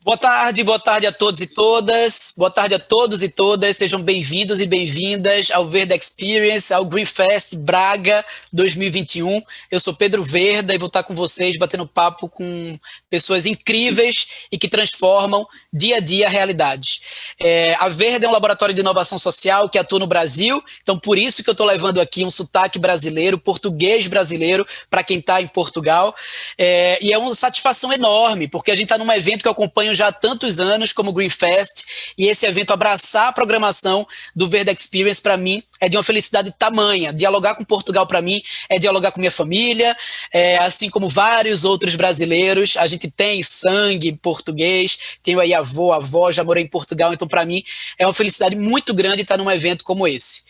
Boa tarde a todos e todas. Boa tarde a todos e todas. Sejam bem-vindos e bem-vindas ao Verda Experience, ao Green Fest Braga 2021. Eu sou Pedro Verda e vou estar com vocês batendo papo com pessoas incríveis e que transformam dia a dia realidades. A Verda é um laboratório de inovação social que atua no Brasil, então por isso que eu estou levando aqui um sotaque brasileiro, português brasileiro, para quem está em Portugal. E é uma satisfação enorme, porque a gente está num evento que eu acompanho já há tantos anos como Green Fest, e esse evento abraçar a programação do Verda Experience para mim é de uma felicidade tamanha. Dialogar com Portugal para mim é dialogar com minha família, assim como vários outros brasileiros. A gente tem sangue português, tenho aí avó, já morei em Portugal, então para mim é uma felicidade muito grande estar num evento como esse.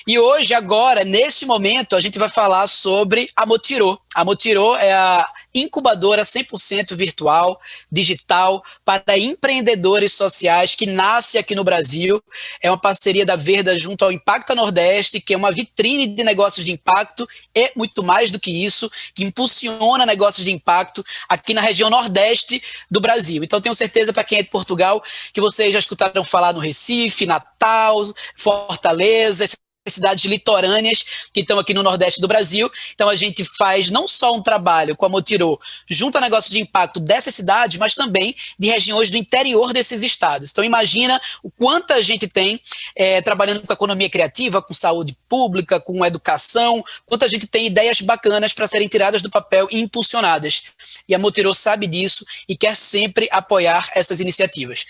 E hoje, agora, nesse momento, a gente vai falar sobre a Motirô. A Motirô é a incubadora 100% virtual, digital, para empreendedores sociais que nasce aqui no Brasil. É uma parceria da Verda junto ao Impacta Nordeste, que é uma vitrine de negócios de impacto e muito mais do que isso, que impulsiona negócios de impacto aqui na região Nordeste do Brasil. Então, tenho certeza, para quem é de Portugal, que vocês já escutaram falar no Recife, Natal, Fortaleza, cidades litorâneas que estão aqui no Nordeste do Brasil. Então a gente faz não só um trabalho com a Motirô junto a negócios de impacto dessas cidades, mas também de regiões do interior desses estados. Então imagina o quanto a gente tem trabalhando com economia criativa, com saúde pública, com educação, quanto a gente tem ideias bacanas para serem tiradas do papel e impulsionadas. E a Motirô sabe disso e quer sempre apoiar essas iniciativas.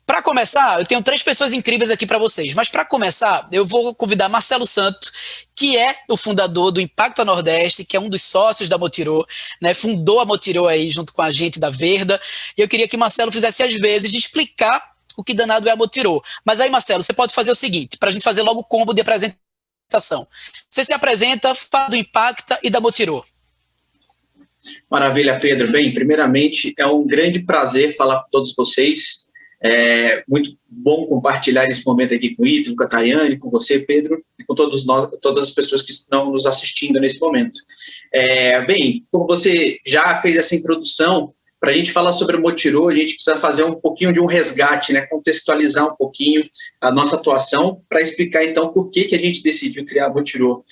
Para começar, eu tenho 3 pessoas incríveis aqui para vocês, mas para começar, eu vou convidar Marcelo Santos, que é o fundador do Impacta Nordeste, que é um dos sócios da Motirô, né, fundou a Motirô aí junto com a gente da Verda, e eu queria que o Marcelo fizesse as vezes de explicar o que danado é a Motirô. Mas aí, Marcelo, você pode fazer o seguinte, para a gente fazer logo o combo de apresentação. Você se apresenta, fala do Impacta e da Motirô. Maravilha, Pedro. Bem, primeiramente, é um grande prazer falar com todos vocês. É muito bom compartilhar esse momento aqui com o Ítalo, com a Tayane, com você, Pedro, e com todas as pessoas que estão nos assistindo nesse momento. Bem, como você já fez essa introdução, para a gente falar sobre o Motirô, a gente precisa fazer um pouquinho de um resgate, né? Contextualizar um pouquinho a nossa atuação, para explicar, então, por que a gente decidiu criar a Motirô.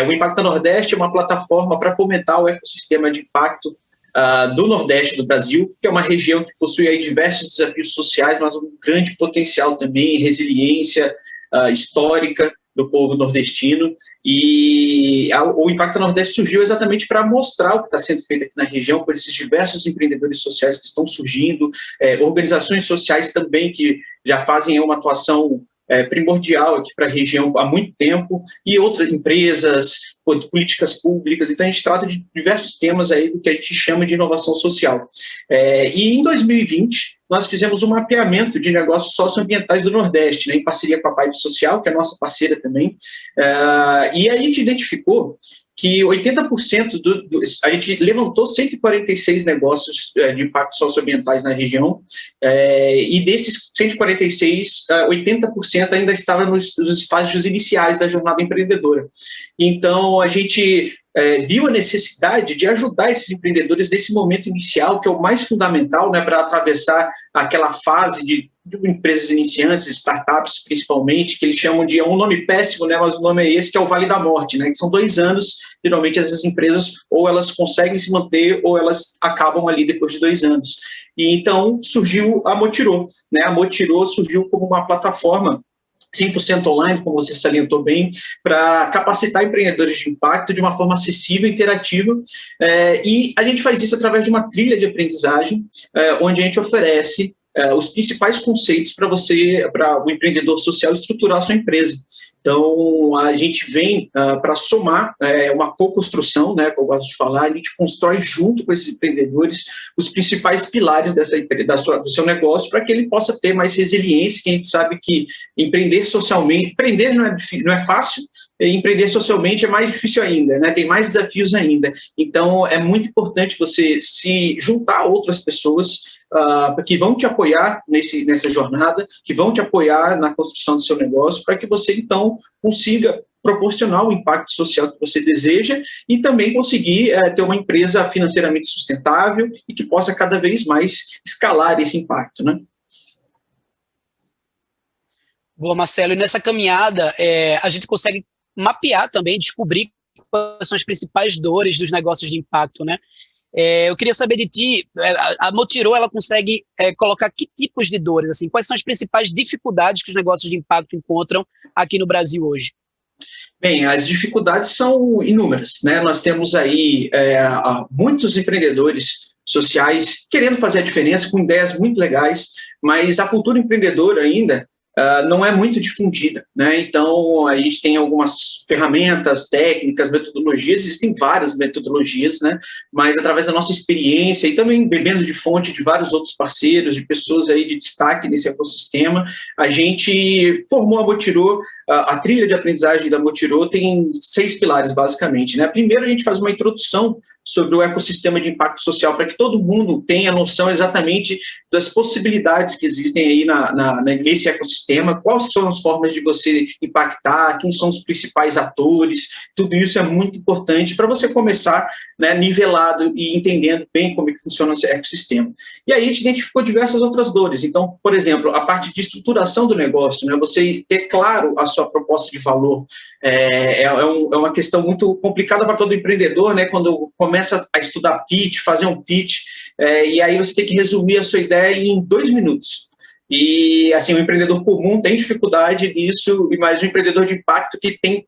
O Impacta Nordeste é uma plataforma para fomentar o ecossistema de impacto do Nordeste do Brasil, que é uma região que possui aí diversos desafios sociais, mas um grande potencial também, resiliência histórica do povo nordestino. E o Impacta Nordeste surgiu exatamente para mostrar o que está sendo feito aqui na região, por esses diversos empreendedores sociais que estão surgindo, organizações sociais também que já fazem uma atuação primordial aqui para a região há muito tempo, e outras empresas, políticas públicas. Então a gente trata de diversos temas aí do que a gente chama de inovação social. E em 2020 nós fizemos um mapeamento de negócios socioambientais do Nordeste, né, em parceria com a Pipe Social, que é a nossa parceira também, e a gente identificou que 80% a gente levantou 146 negócios de impactos socioambientais na região, e desses 146, 80% ainda estava nos estágios iniciais da jornada empreendedora. Então, a gente viu a necessidade de ajudar esses empreendedores nesse momento inicial, que é o mais fundamental, né, para atravessar aquela fase de empresas iniciantes, startups principalmente, que eles chamam de, um nome péssimo, né, mas o nome é esse, que é o Vale da Morte, né, que são 2 anos, geralmente essas empresas ou elas conseguem se manter ou elas acabam ali depois de 2 anos. E então surgiu a Motirô, né, a Motirô surgiu como uma plataforma 100% online, como você salientou bem, para capacitar empreendedores de impacto de uma forma acessível e interativa, e a gente faz isso através de uma trilha de aprendizagem, onde a gente oferece os principais conceitos para o empreendedor social estruturar a sua empresa. Então, a gente vem para somar uma co-construção, né, que eu gosto de falar, a gente constrói junto com esses empreendedores os principais pilares do seu negócio, para que ele possa ter mais resiliência, que a gente sabe que empreender socialmente, empreender não é fácil, empreender socialmente é mais difícil ainda, né? Tem mais desafios ainda. Então, é muito importante você se juntar a outras pessoas que vão te apoiar nessa jornada, que vão te apoiar na construção do seu negócio, para que você, então, consiga proporcionar o impacto social que você deseja e também conseguir ter uma empresa financeiramente sustentável e que possa cada vez mais escalar esse impacto, né? Boa, Marcelo. E nessa caminhada, a gente consegue mapear também, descobrir quais são as principais dores dos negócios de impacto, né? Eu queria saber de ti, a Motiro, ela consegue colocar que tipos de dores, assim, quais são as principais dificuldades que os negócios de impacto encontram aqui no Brasil hoje? Bem, as dificuldades são inúmeras, né? Nós temos aí muitos empreendedores sociais querendo fazer a diferença com ideias muito legais, mas a cultura empreendedora ainda não é muito difundida, né? Então, a gente tem algumas ferramentas, técnicas, metodologias, existem várias metodologias, né? Mas através da nossa experiência e também bebendo de fonte de vários outros parceiros, de pessoas aí de destaque nesse ecossistema, a gente formou a Motiro. A trilha de aprendizagem da Motiro tem 6 pilares, basicamente, né? Primeiro, a gente faz uma introdução sobre o ecossistema de impacto social, para que todo mundo tenha noção exatamente das possibilidades que existem aí nesse ecossistema, quais são as formas de você impactar, quem são os principais atores, tudo isso é muito importante para você começar, né, nivelado e entendendo bem como é que funciona esse ecossistema. E aí a gente identificou diversas outras dores. Então, por exemplo, a parte de estruturação do negócio, né, você ter claro a sua proposta de valor, é uma questão muito complicada para todo empreendedor, né, quando começa a estudar pitch, fazer um pitch, e aí você tem que resumir a sua ideia em 2 minutos. E, assim, o empreendedor comum tem dificuldade nisso, mas o empreendedor de impacto que tem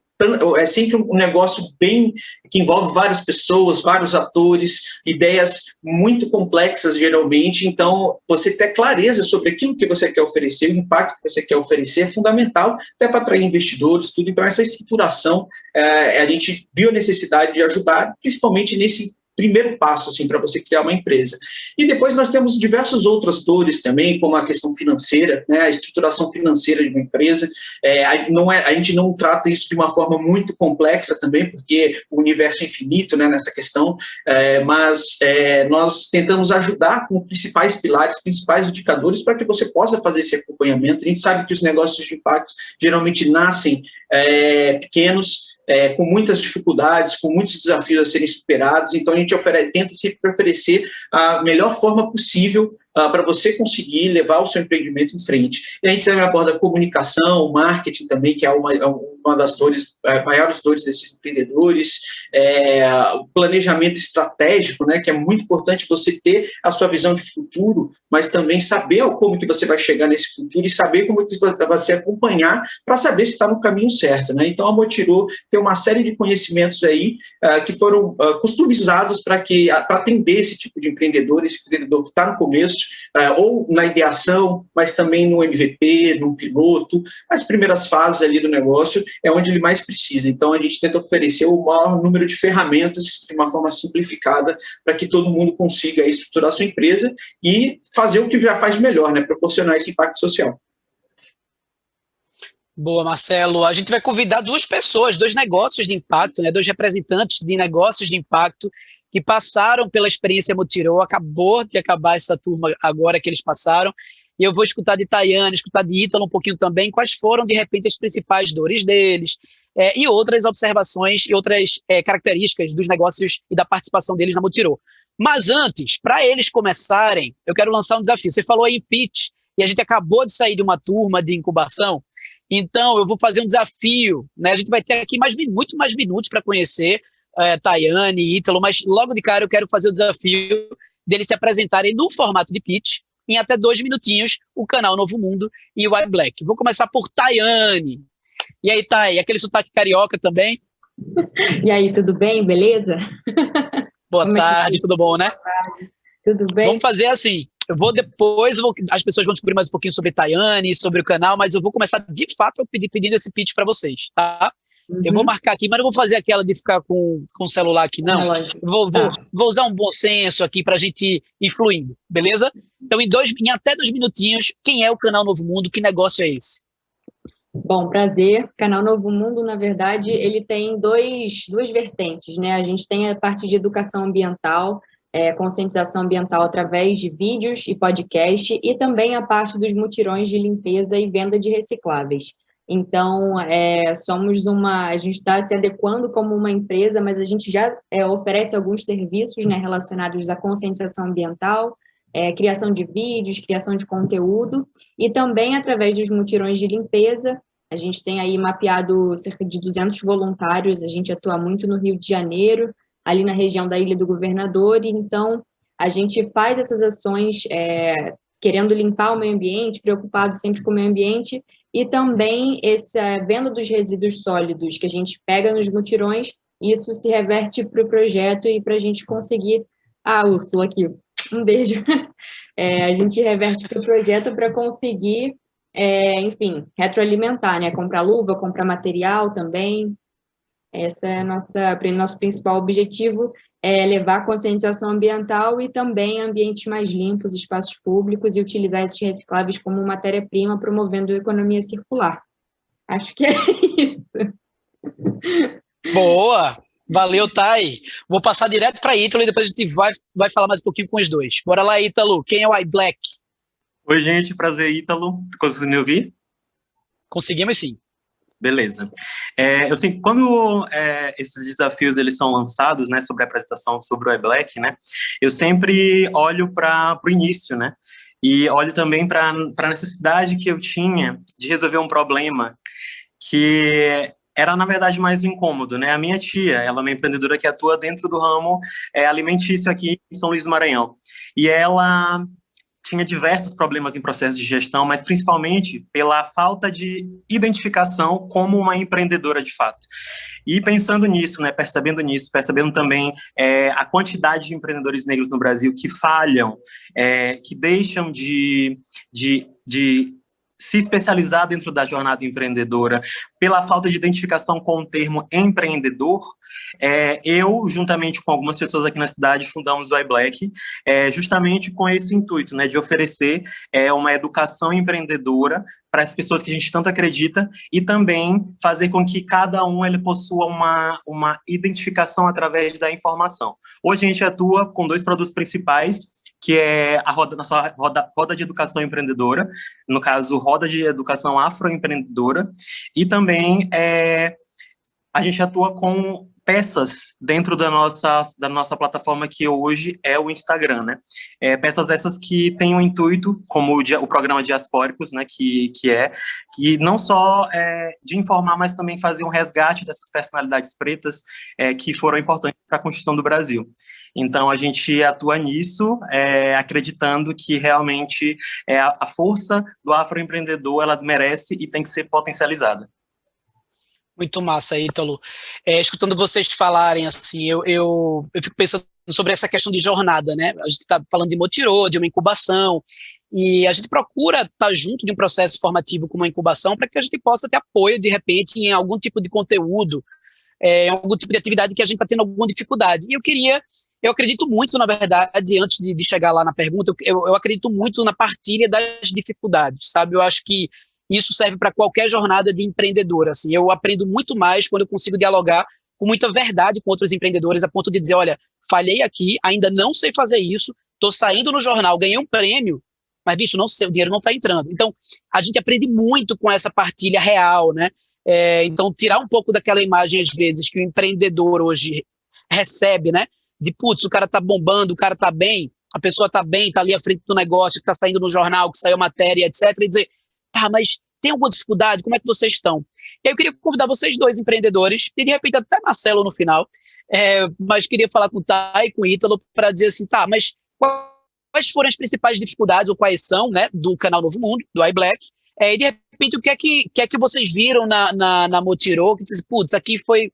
é sempre um negócio bem que envolve várias pessoas, vários atores, ideias muito complexas geralmente, então você ter clareza sobre aquilo que você quer oferecer, o impacto que você quer oferecer é fundamental até para atrair investidores, tudo. Então essa estruturação, a gente viu a necessidade de ajudar, principalmente nesse primeiro passo, assim, para você criar uma empresa. E depois nós temos diversas outras dores também, como a questão financeira, né, a estruturação financeira de uma empresa. A gente não trata isso de uma forma muito complexa também, porque o universo é infinito, né, nessa questão, mas nós tentamos ajudar com os principais pilares, principais indicadores, para que você possa fazer esse acompanhamento. A gente sabe que os negócios de impacto geralmente nascem pequenos, com muitas dificuldades, com muitos desafios a serem superados, então a gente tenta sempre oferecer a melhor forma possível para você conseguir levar o seu empreendimento em frente. E a gente também aborda comunicação, marketing também, que é uma das dores, maiores dores desses empreendedores, o planejamento estratégico, né, que é muito importante você ter a sua visão de futuro, mas também saber como que você vai chegar nesse futuro e saber como que você acompanhar para saber se está no caminho certo, né? Então, a Motiro tem uma série de conhecimentos aí que foram customizados para atender esse tipo de empreendedor, esse empreendedor que está no começo, ou na ideação, mas também no MVP, no piloto, as primeiras fases ali do negócio é onde ele mais precisa. Então, a gente tenta oferecer o maior número de ferramentas de uma forma simplificada para que todo mundo consiga estruturar sua empresa e fazer o que já faz melhor, né? Proporcionar esse impacto social. Boa, Marcelo. A gente vai convidar 2 pessoas, 2 negócios de impacto, né? 2 representantes de negócios de impacto que passaram pela experiência Motiro. Acabou de acabar essa turma agora que eles passaram. E eu vou escutar de Tayane, escutar de Ítalo um pouquinho também, quais foram, de repente, as principais dores deles, e outras observações e outras características dos negócios e da participação deles na Motiro. Mas antes, para eles começarem, eu quero lançar um desafio. Você falou aí em pitch, e a gente acabou de sair de uma turma de incubação, então eu vou fazer um desafio, né? A gente vai ter aqui muito mais minutos para conhecer Tayane e Ítalo, mas logo de cara eu quero fazer o desafio deles se apresentarem no formato de pitch, em até 2 minutinhos, o canal Novo Mundo e o iBlack. Vou começar por Tayane. E aí, Thay, aquele sotaque carioca também? E aí, tudo bem? Beleza? Boa tarde, tudo bom, né? Tudo bem? Vamos fazer assim, as pessoas vão descobrir mais um pouquinho sobre Tayane, sobre o canal, mas eu vou começar, de fato, pedindo esse pitch para vocês, tá? Uhum. Eu vou marcar aqui, mas não vou fazer aquela de ficar com o celular aqui, não. Vou usar um bom senso aqui para a gente ir fluindo, beleza? Então, em até 2 minutinhos, quem é o canal Novo Mundo? Que negócio é esse? Bom, prazer. Canal Novo Mundo, na verdade, ele tem duas vertentes, né? A gente tem a parte de educação ambiental, conscientização ambiental através de vídeos e podcast, e também a parte dos mutirões de limpeza e venda de recicláveis. Então, a gente está se adequando como uma empresa, mas a gente já oferece alguns serviços, né, relacionados à conscientização ambiental, criação de vídeos, criação de conteúdo, e também através dos mutirões de limpeza. A gente tem aí mapeado cerca de 200 voluntários, a gente atua muito no Rio de Janeiro, ali na região da Ilha do Governador, e então a gente faz essas ações querendo limpar o meio ambiente, preocupado sempre com o meio ambiente, e também essa venda dos resíduos sólidos que a gente pega nos mutirões, isso se reverte para o projeto e para a gente conseguir... Úrsula aqui, um beijo. A gente reverte para o projeto para conseguir, enfim, retroalimentar, né? Comprar luva, comprar material também. Esse é nosso principal objetivo, levar a conscientização ambiental e também ambientes mais limpos, espaços públicos, e utilizar esses recicláveis como matéria-prima, promovendo a economia circular. Acho que é isso. Boa! Valeu, Thay. Vou passar direto para Ítalo e depois a gente vai falar mais um pouquinho com os dois. Bora lá, Ítalo. Quem é o iBlack? Oi, gente. Prazer, Ítalo. Conseguiu me ouvir? Conseguimos, sim. Beleza. Eu sei que quando esses desafios eles são lançados, né, sobre a apresentação sobre o iBlack, né, eu sempre olho para o início, né, e olho também para a necessidade que eu tinha de resolver um problema que era, na verdade, mais um incômodo, né? A minha tia, ela é uma empreendedora que atua dentro do ramo alimentício aqui em São Luís do Maranhão, e ela tinha diversos problemas em processo de gestão, mas principalmente pela falta de identificação como uma empreendedora de fato. E pensando nisso, né, percebendo também a quantidade de empreendedores negros no Brasil que falham, que deixam de se especializar dentro da jornada empreendedora, pela falta de identificação com o termo empreendedor, eu, juntamente com algumas pessoas aqui na cidade, fundamos o iBlack, justamente com esse intuito, né, de oferecer uma educação empreendedora para as pessoas que a gente tanto acredita, e também fazer com que cada um ele possua uma identificação através da informação. Hoje a gente atua com 2 produtos principais, que é a nossa roda de educação empreendedora, no caso, roda de educação afroempreendedora, e também a gente atua com peças dentro da nossa plataforma, que hoje é o Instagram, né? Peças essas que têm o intuito, como o programa Diaspóricos, né, que não só de informar, mas também fazer um resgate dessas personalidades pretas que foram importantes para a Constituição do Brasil. Então, a gente atua nisso, acreditando que realmente a força do afroempreendedor, ela merece e tem que ser potencializada. Muito massa, Ítalo. Escutando vocês falarem, assim, eu fico pensando sobre essa questão de jornada, né? A gente está falando de Motirô, de uma incubação, e a gente procura estar junto de um processo formativo como uma incubação para que a gente possa ter apoio, de repente, em algum tipo de conteúdo, em algum tipo de atividade que a gente está tendo alguma dificuldade. E eu acredito muito, na verdade, antes de chegar lá na pergunta, eu acredito muito na partilha das dificuldades, sabe? Eu acho que isso serve para qualquer jornada de empreendedor. Assim, eu aprendo muito mais quando eu consigo dialogar com muita verdade com outros empreendedores, a ponto de dizer, olha, falhei aqui, ainda não sei fazer isso, estou saindo no jornal, ganhei um prêmio, mas, bicho, não sei, o dinheiro não está entrando. Então, a gente aprende muito com essa partilha real, né? Então, tirar um pouco daquela imagem, às vezes, que o empreendedor hoje recebe, né? De, putz, o cara está bombando, o cara está bem, a pessoa está bem, está ali à frente do negócio, que está saindo no jornal, que saiu a matéria, etc. E dizer, tá, mas tem alguma dificuldade? Como é que vocês estão? E aí eu queria convidar vocês 2 empreendedores, e de repente até Marcelo no final, mas queria falar com o Thay e com o Ítalo para dizer assim, tá, mas quais foram as principais dificuldades, ou quais são, né, do canal Novo Mundo, do iBlack, e de repente o que é que vocês viram na Motirô, que dizem, putz, aqui foi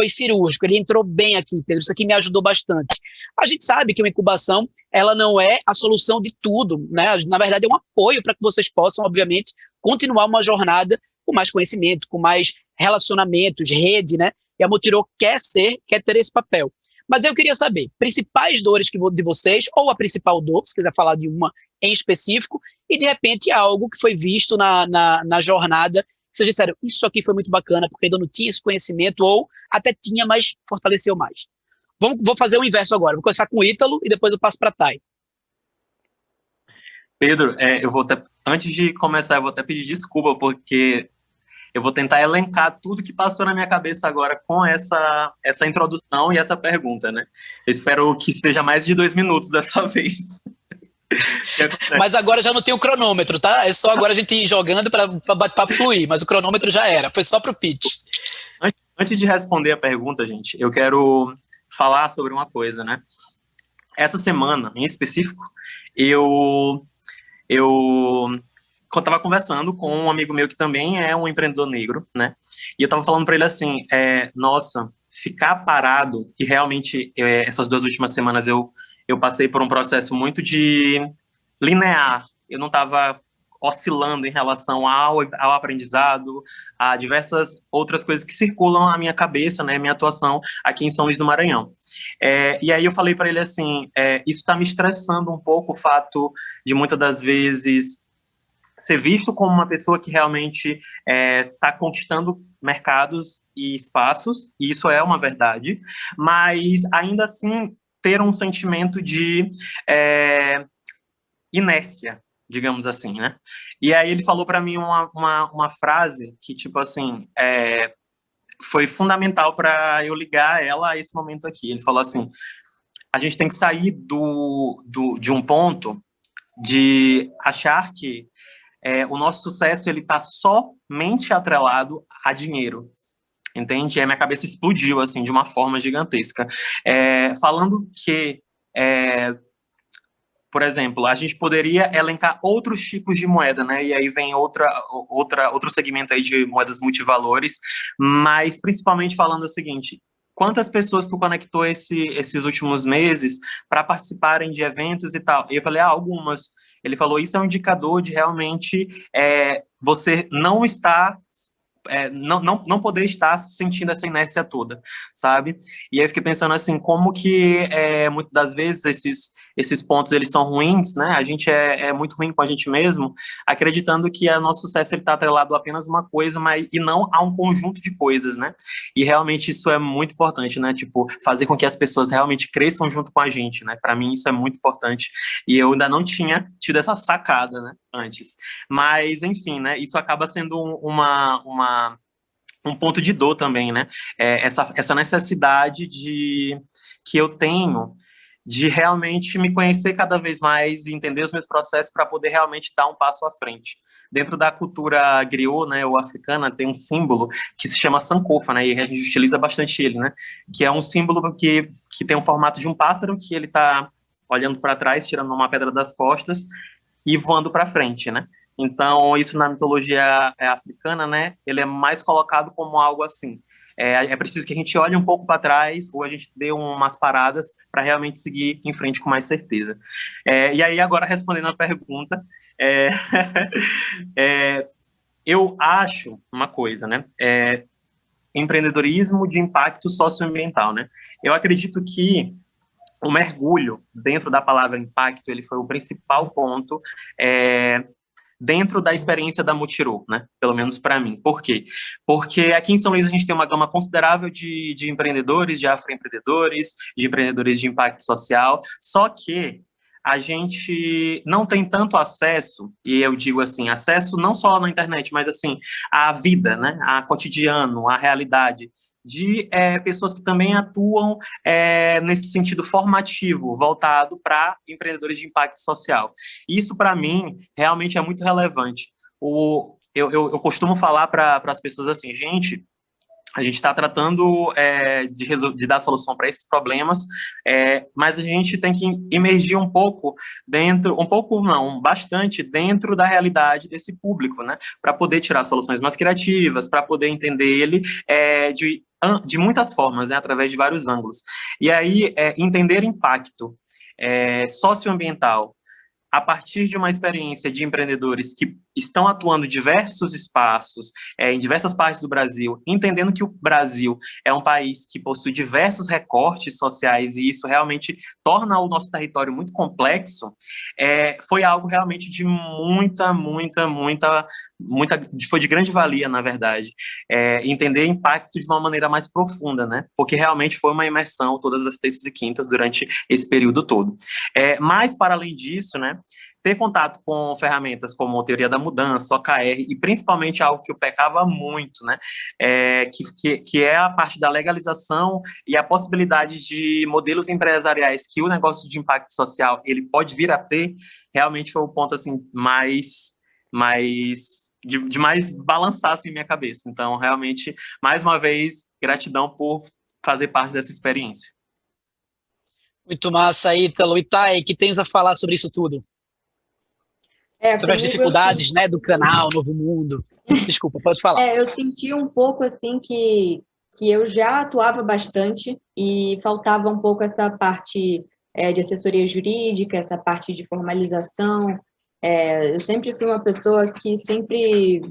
cirúrgico, ele entrou bem aqui, Pedro, isso aqui me ajudou bastante. A gente sabe que uma incubação, ela não é a solução de tudo, né? Na verdade, é um apoio para que vocês possam, obviamente, continuar uma jornada com mais conhecimento, com mais relacionamentos, rede, né? E a Motirô quer ter esse papel. Mas eu queria saber, principais dores de vocês, ou a principal dor, se quiser falar de uma em específico, e de repente algo que foi visto na jornada, que vocês disseram, isso aqui foi muito bacana, porque ainda não tinha esse conhecimento, ou até tinha, mas fortaleceu mais. Vou fazer o inverso agora. Vou começar com o Ítalo e depois eu passo para a Thay. Pedro, antes de começar, eu vou até pedir desculpa, porque eu vou tentar elencar tudo que passou na minha cabeça agora com essa introdução e essa pergunta, né? Eu espero que seja mais de 2 minutos dessa vez. Mas agora já não tem o cronômetro, tá? É só agora a gente ir jogando para bate-papo fluir, mas o cronômetro já era, foi só pro pitch. Antes de responder a pergunta, gente, eu quero falar sobre uma coisa, né? Essa semana, em específico, eu estava conversando com um amigo meu que também é um empreendedor negro, né? E eu estava falando para ele assim, nossa, ficar parado, e realmente essas 2 últimas semanas eu passei por um processo muito de linear, eu não estava oscilando em relação ao aprendizado, a diversas outras coisas que circulam na minha cabeça, né, minha atuação aqui em São Luís do Maranhão. E aí eu falei para ele assim, isso está me estressando um pouco, o fato de muitas das vezes ser visto como uma pessoa que realmente está conquistando mercados e espaços, e isso é uma verdade, mas ainda assim ter um sentimento de inércia, digamos assim, né? E aí ele falou para mim uma frase que, tipo assim, foi fundamental para eu ligar ela a esse momento aqui. Ele falou assim, a gente tem que sair de um ponto de achar que o nosso sucesso ele está somente atrelado a dinheiro, entende? E aí minha cabeça explodiu, assim, de uma forma gigantesca. Falando que, por exemplo, a gente poderia elencar outros tipos de moeda, né? E aí vem outro segmento aí de moedas multivalores, mas principalmente falando o seguinte, quantas pessoas tu conectou esses últimos meses para participarem de eventos e tal? E eu falei, algumas. Ele falou, isso é um indicador de realmente você não estar, não poder estar sentindo essa inércia toda, sabe? E aí eu fiquei pensando assim, como que muitas das vezes esses pontos eles são ruins, né? A gente é muito ruim com a gente mesmo, acreditando que o nosso sucesso está atrelado a apenas uma coisa, e não a um conjunto de coisas, né? E realmente isso é muito importante, né? Tipo, fazer com que as pessoas realmente cresçam junto com a gente, né? Para mim isso é muito importante. E eu ainda não tinha tido essa sacada, né? Antes. Mas, enfim, né? Isso acaba sendo um ponto de dor também, né? Essa necessidade que eu tenho de realmente me conhecer cada vez mais e entender os meus processos para poder realmente dar um passo à frente. Dentro da cultura griot, né, ou africana, tem um símbolo que se chama sankofa, né, e a gente utiliza bastante ele, né, que é um símbolo que tem um formato de um pássaro que ele está olhando para trás, tirando uma pedra das costas e voando para frente, né. Então, isso na mitologia africana, né, ele é mais colocado como algo assim. É preciso que a gente olhe um pouco para trás ou a gente dê umas paradas para realmente seguir em frente com mais certeza. E aí, agora, respondendo a pergunta, eu acho uma coisa, né? Empreendedorismo de impacto socioambiental, né? Eu acredito que o mergulho dentro da palavra impacto, ele foi o principal ponto dentro da experiência da Multirô, né? Pelo menos para mim. Por quê? Porque aqui em São Luís a gente tem uma gama considerável de empreendedores, de afroempreendedores, de empreendedores de impacto social, só que a gente não tem tanto acesso, e eu digo assim, acesso não só na internet, mas assim, à vida, né? A cotidiano, à realidade, de pessoas que também atuam nesse sentido formativo, voltado para empreendedores de impacto social. Isso, para mim, realmente é muito relevante. Eu costumo falar para as pessoas assim, gente, a gente está tratando de dar solução para esses problemas, mas a gente tem que emergir um pouco dentro, um pouco não, bastante dentro da realidade desse público, né? Para poder tirar soluções mais criativas, para poder entender ele de muitas formas, né? Através de vários ângulos. E aí, entender impacto socioambiental a partir de uma experiência de empreendedores que estão atuando em diversos espaços, em diversas partes do Brasil, entendendo que o Brasil é um país que possui diversos recortes sociais e isso realmente torna o nosso território muito complexo, foi algo realmente de foi de grande valia, na verdade, entender impacto de uma maneira mais profunda, né? Porque realmente foi uma imersão todas as terças e quintas durante esse período todo. Mas, para além disso, né, ter contato com ferramentas como a teoria da mudança, OKR, e principalmente algo que eu pecava muito, né, que é a parte da legalização e a possibilidade de modelos empresariais que o negócio de impacto social ele pode vir a ter, realmente foi o ponto assim, de mais balançar assim, minha cabeça. Então, realmente, mais uma vez, gratidão por fazer parte dessa experiência. Muito massa, Ítalo. E Thay, que tens a falar sobre isso tudo? Sobre as dificuldades, né, do canal Novo Mundo. Desculpa, pode falar. Eu senti um pouco assim que eu já atuava bastante e faltava um pouco essa parte de assessoria jurídica, essa parte de formalização. Eu sempre fui uma pessoa que sempre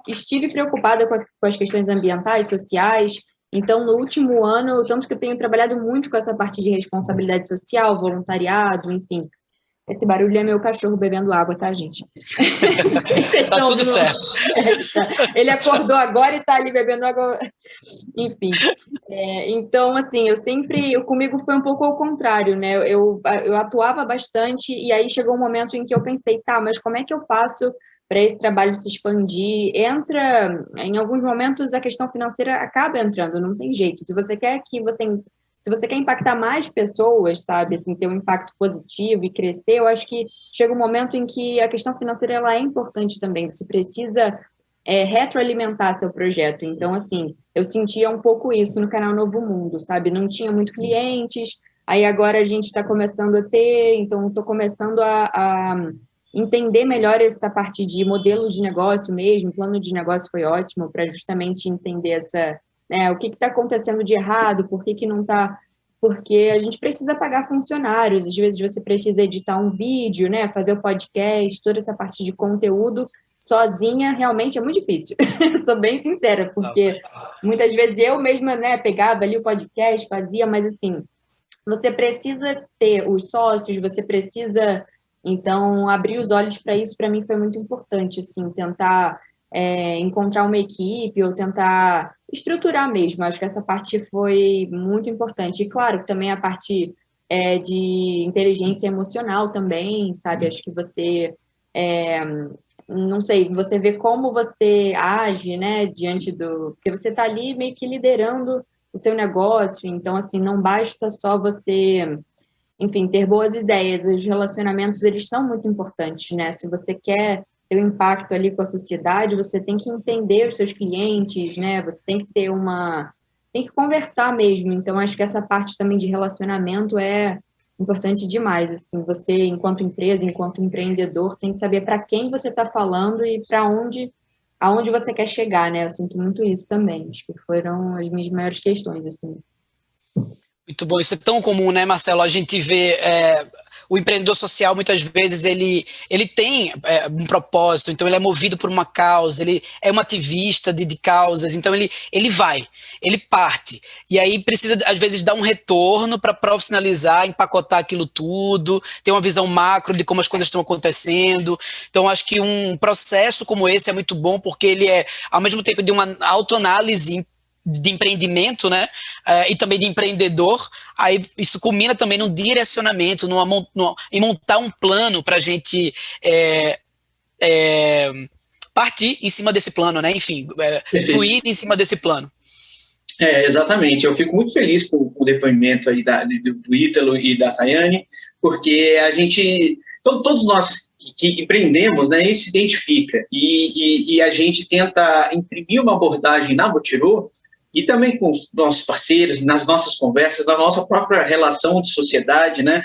estive preocupada com as questões ambientais, sociais. Então, no último ano, tanto que eu tenho trabalhado muito com essa parte de responsabilidade social, voluntariado, enfim. Esse barulho é meu cachorro bebendo água, tá, gente? Tá tudo certo. Ele acordou agora e tá ali bebendo água. Enfim. Então, assim, comigo foi um pouco ao contrário, né? Eu atuava bastante e aí chegou um momento em que eu pensei, tá, mas como é que eu faço para esse trabalho se expandir? Em alguns momentos, a questão financeira acaba entrando, não tem jeito. Se você quer impactar mais pessoas, sabe, assim, ter um impacto positivo e crescer, eu acho que chega um momento em que a questão financeira ela é importante também. Você precisa retroalimentar seu projeto. Então, assim, eu sentia um pouco isso no canal Novo Mundo, sabe? Não tinha muito clientes, aí agora a gente está começando a ter, então estou começando a entender melhor essa parte de modelo de negócio mesmo. O plano de negócio foi ótimo para justamente entender o que está acontecendo de errado, por que não está... Porque a gente precisa pagar funcionários, às vezes você precisa editar um vídeo, né, fazer o podcast, toda essa parte de conteúdo, sozinha realmente é muito difícil. Sou bem sincera, porque muitas vezes eu mesma, né, pegava ali o podcast, fazia, mas assim, você precisa ter os sócios, você precisa, então, abrir os olhos para isso, para mim foi muito importante, assim, tentar encontrar uma equipe ou tentar estruturar mesmo. Acho que essa parte foi muito importante. E, claro, também a parte de inteligência emocional também, sabe? Acho que você, não sei, você vê como você age, né, diante do... Porque você está ali meio que liderando o seu negócio, então, assim, não basta só você... Enfim, ter boas ideias. Os relacionamentos, eles são muito importantes, né? Se você quer ter um impacto ali com a sociedade, você tem que entender os seus clientes, né? Você tem que ter tem que conversar mesmo. Então, acho que essa parte também de relacionamento é importante demais, assim. Você, enquanto empresa, enquanto empreendedor, tem que saber para quem você está falando e para aonde você quer chegar, né? Eu sinto muito isso também. Acho que foram as minhas maiores questões, assim. Muito bom, isso é tão comum, né, Marcelo? A gente vê o empreendedor social, muitas vezes, ele tem um propósito, então ele é movido por uma causa, ele é um ativista de causas, então ele parte, e aí precisa, às vezes, dar um retorno para profissionalizar, empacotar aquilo tudo, ter uma visão macro de como as coisas estão acontecendo. Então, acho que um processo como esse é muito bom, porque ele é, ao mesmo tempo, de uma autoanálise de empreendimento, né, e também de empreendedor. Aí isso culmina também num direcionamento, em montar um plano para a gente partir em cima desse plano, né, enfim, fluir em cima desse plano. Exatamente, eu fico muito feliz com o depoimento aí do Ítalo e da Thayane, porque a gente, todos nós que empreendemos, né, se identifica, e a gente tenta imprimir uma abordagem na Motirô, e também com os nossos parceiros, nas nossas conversas, na nossa própria relação de sociedade, né?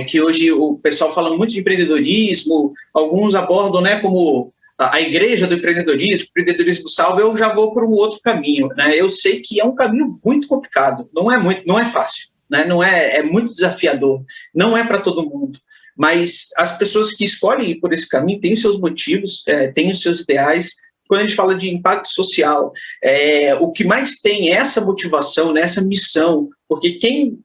Que hoje o pessoal fala muito de empreendedorismo, alguns abordam, né, como a igreja do empreendedorismo salvo. Eu já vou por um outro caminho, né? Eu sei que é um caminho muito complicado, não é fácil, né? É muito desafiador, não é para todo mundo, mas as pessoas que escolhem ir por esse caminho têm os seus motivos, têm os seus ideais. Quando a gente fala de impacto social, o que mais tem é essa motivação, né, essa missão, porque quem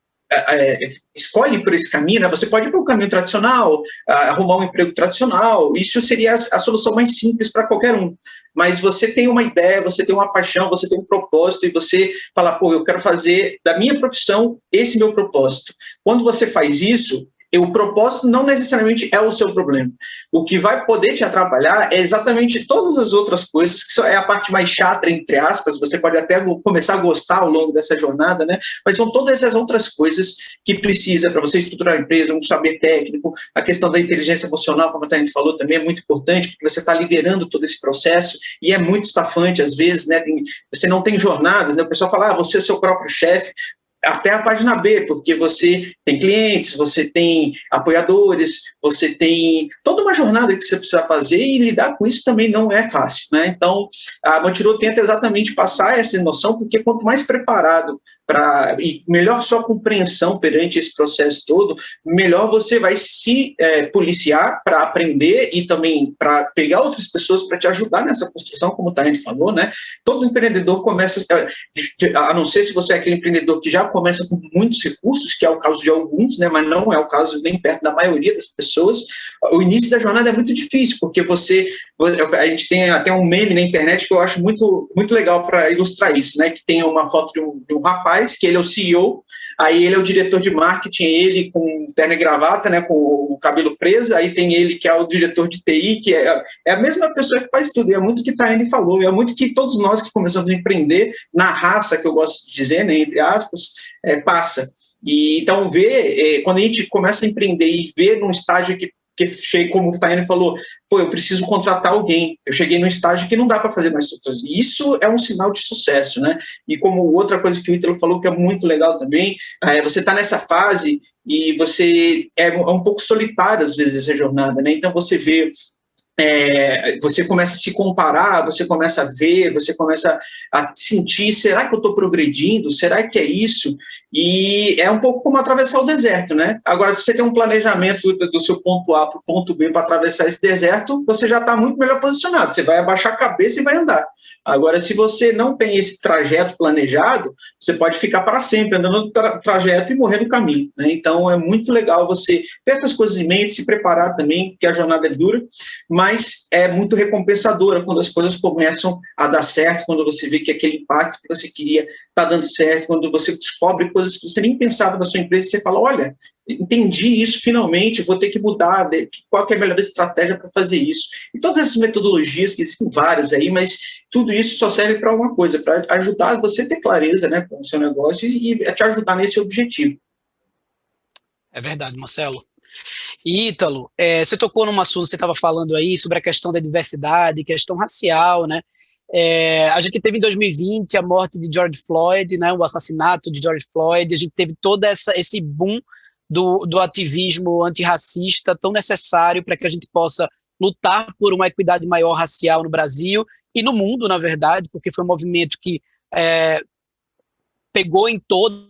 escolhe por esse caminho, né, você pode ir para o caminho tradicional, arrumar um emprego tradicional, isso seria a solução mais simples para qualquer um. Mas você tem uma ideia, você tem uma paixão, você tem um propósito, e você fala, pô, eu quero fazer da minha profissão esse meu propósito. Quando você faz isso, o propósito não necessariamente é o seu problema. O que vai poder te atrapalhar é exatamente todas as outras coisas, que é a parte mais chata, entre aspas, você pode até começar a gostar ao longo dessa jornada, né? Mas são todas essas outras coisas que precisa para você estruturar a empresa, um saber técnico, a questão da inteligência emocional, como a Thaís falou, também é muito importante, porque você está liderando todo esse processo, e é muito estafante às vezes, né? Você não tem jornadas, né? O pessoal fala, você é seu próprio chefe, até a página B, porque você tem clientes, você tem apoiadores, você tem toda uma jornada que você precisa fazer, e lidar com isso também não é fácil, né? Então, a Monte.ru tenta exatamente passar essa noção, porque quanto mais preparado e melhor sua compreensão perante esse processo todo, melhor você vai se policiar para aprender e também para pegar outras pessoas para te ajudar nessa construção, como o Thaís falou, né? Todo empreendedor começa, a não ser se você é aquele empreendedor que já começa com muitos recursos, que é o caso de alguns, né? Mas não é o caso nem perto da maioria das pessoas. O início da jornada é muito difícil, porque a gente tem até um meme na internet que eu acho muito, muito legal para ilustrar isso, né? Que tem uma foto de um rapaz, que ele é o CEO, aí ele é o diretor de marketing, ele com terno e gravata, né, com o cabelo preso, aí tem ele que é o diretor de TI, que é a mesma pessoa que faz tudo, e é muito o que a Taine falou, é muito que todos nós que começamos a empreender, na raça, que eu gosto de dizer, né, entre aspas, passa. E então, quando a gente começa a empreender e ver num estágio que como o Taine falou, pô, eu preciso contratar alguém, eu cheguei num estágio que não dá para fazer mais outras. Isso é um sinal de sucesso, né? E como outra coisa que o Ítalo falou, que é muito legal também, você está nessa fase e você é um pouco solitário, às vezes, essa jornada, né? Então, você vê você começa a se comparar, você começa a ver, você começa a sentir, será que eu estou progredindo? Será que é isso? E é um pouco como atravessar o deserto, né? Agora, se você tem um planejamento do seu ponto A para o ponto B para atravessar esse deserto, você já está muito melhor posicionado, você vai abaixar a cabeça e vai andar. Agora, se você não tem esse trajeto planejado, você pode ficar para sempre andando no trajeto e morrer no caminho, né? Então, é muito legal você ter essas coisas em mente, se preparar também, porque a jornada é dura, mas é muito recompensadora quando as coisas começam a dar certo, quando você vê que aquele impacto que você queria está dando certo, quando você descobre coisas que você nem pensava na sua empresa, e você fala, olha, entendi isso finalmente, vou ter que mudar, qual que é a melhor estratégia para fazer isso. E todas essas metodologias, que existem várias aí, mas tudo isso só serve para uma coisa, para ajudar você a ter clareza, né, com o seu negócio e te ajudar nesse objetivo. É verdade, Marcelo. E, Ítalo, você tocou num assunto, você estava falando aí sobre a questão da diversidade, questão racial, né? A gente teve em 2020 a morte de George Floyd, né, o assassinato de George Floyd, a gente teve todo esse boom do ativismo antirracista tão necessário para que a gente possa lutar por uma equidade maior racial no Brasil e no mundo, na verdade, porque foi um movimento que pegou em todos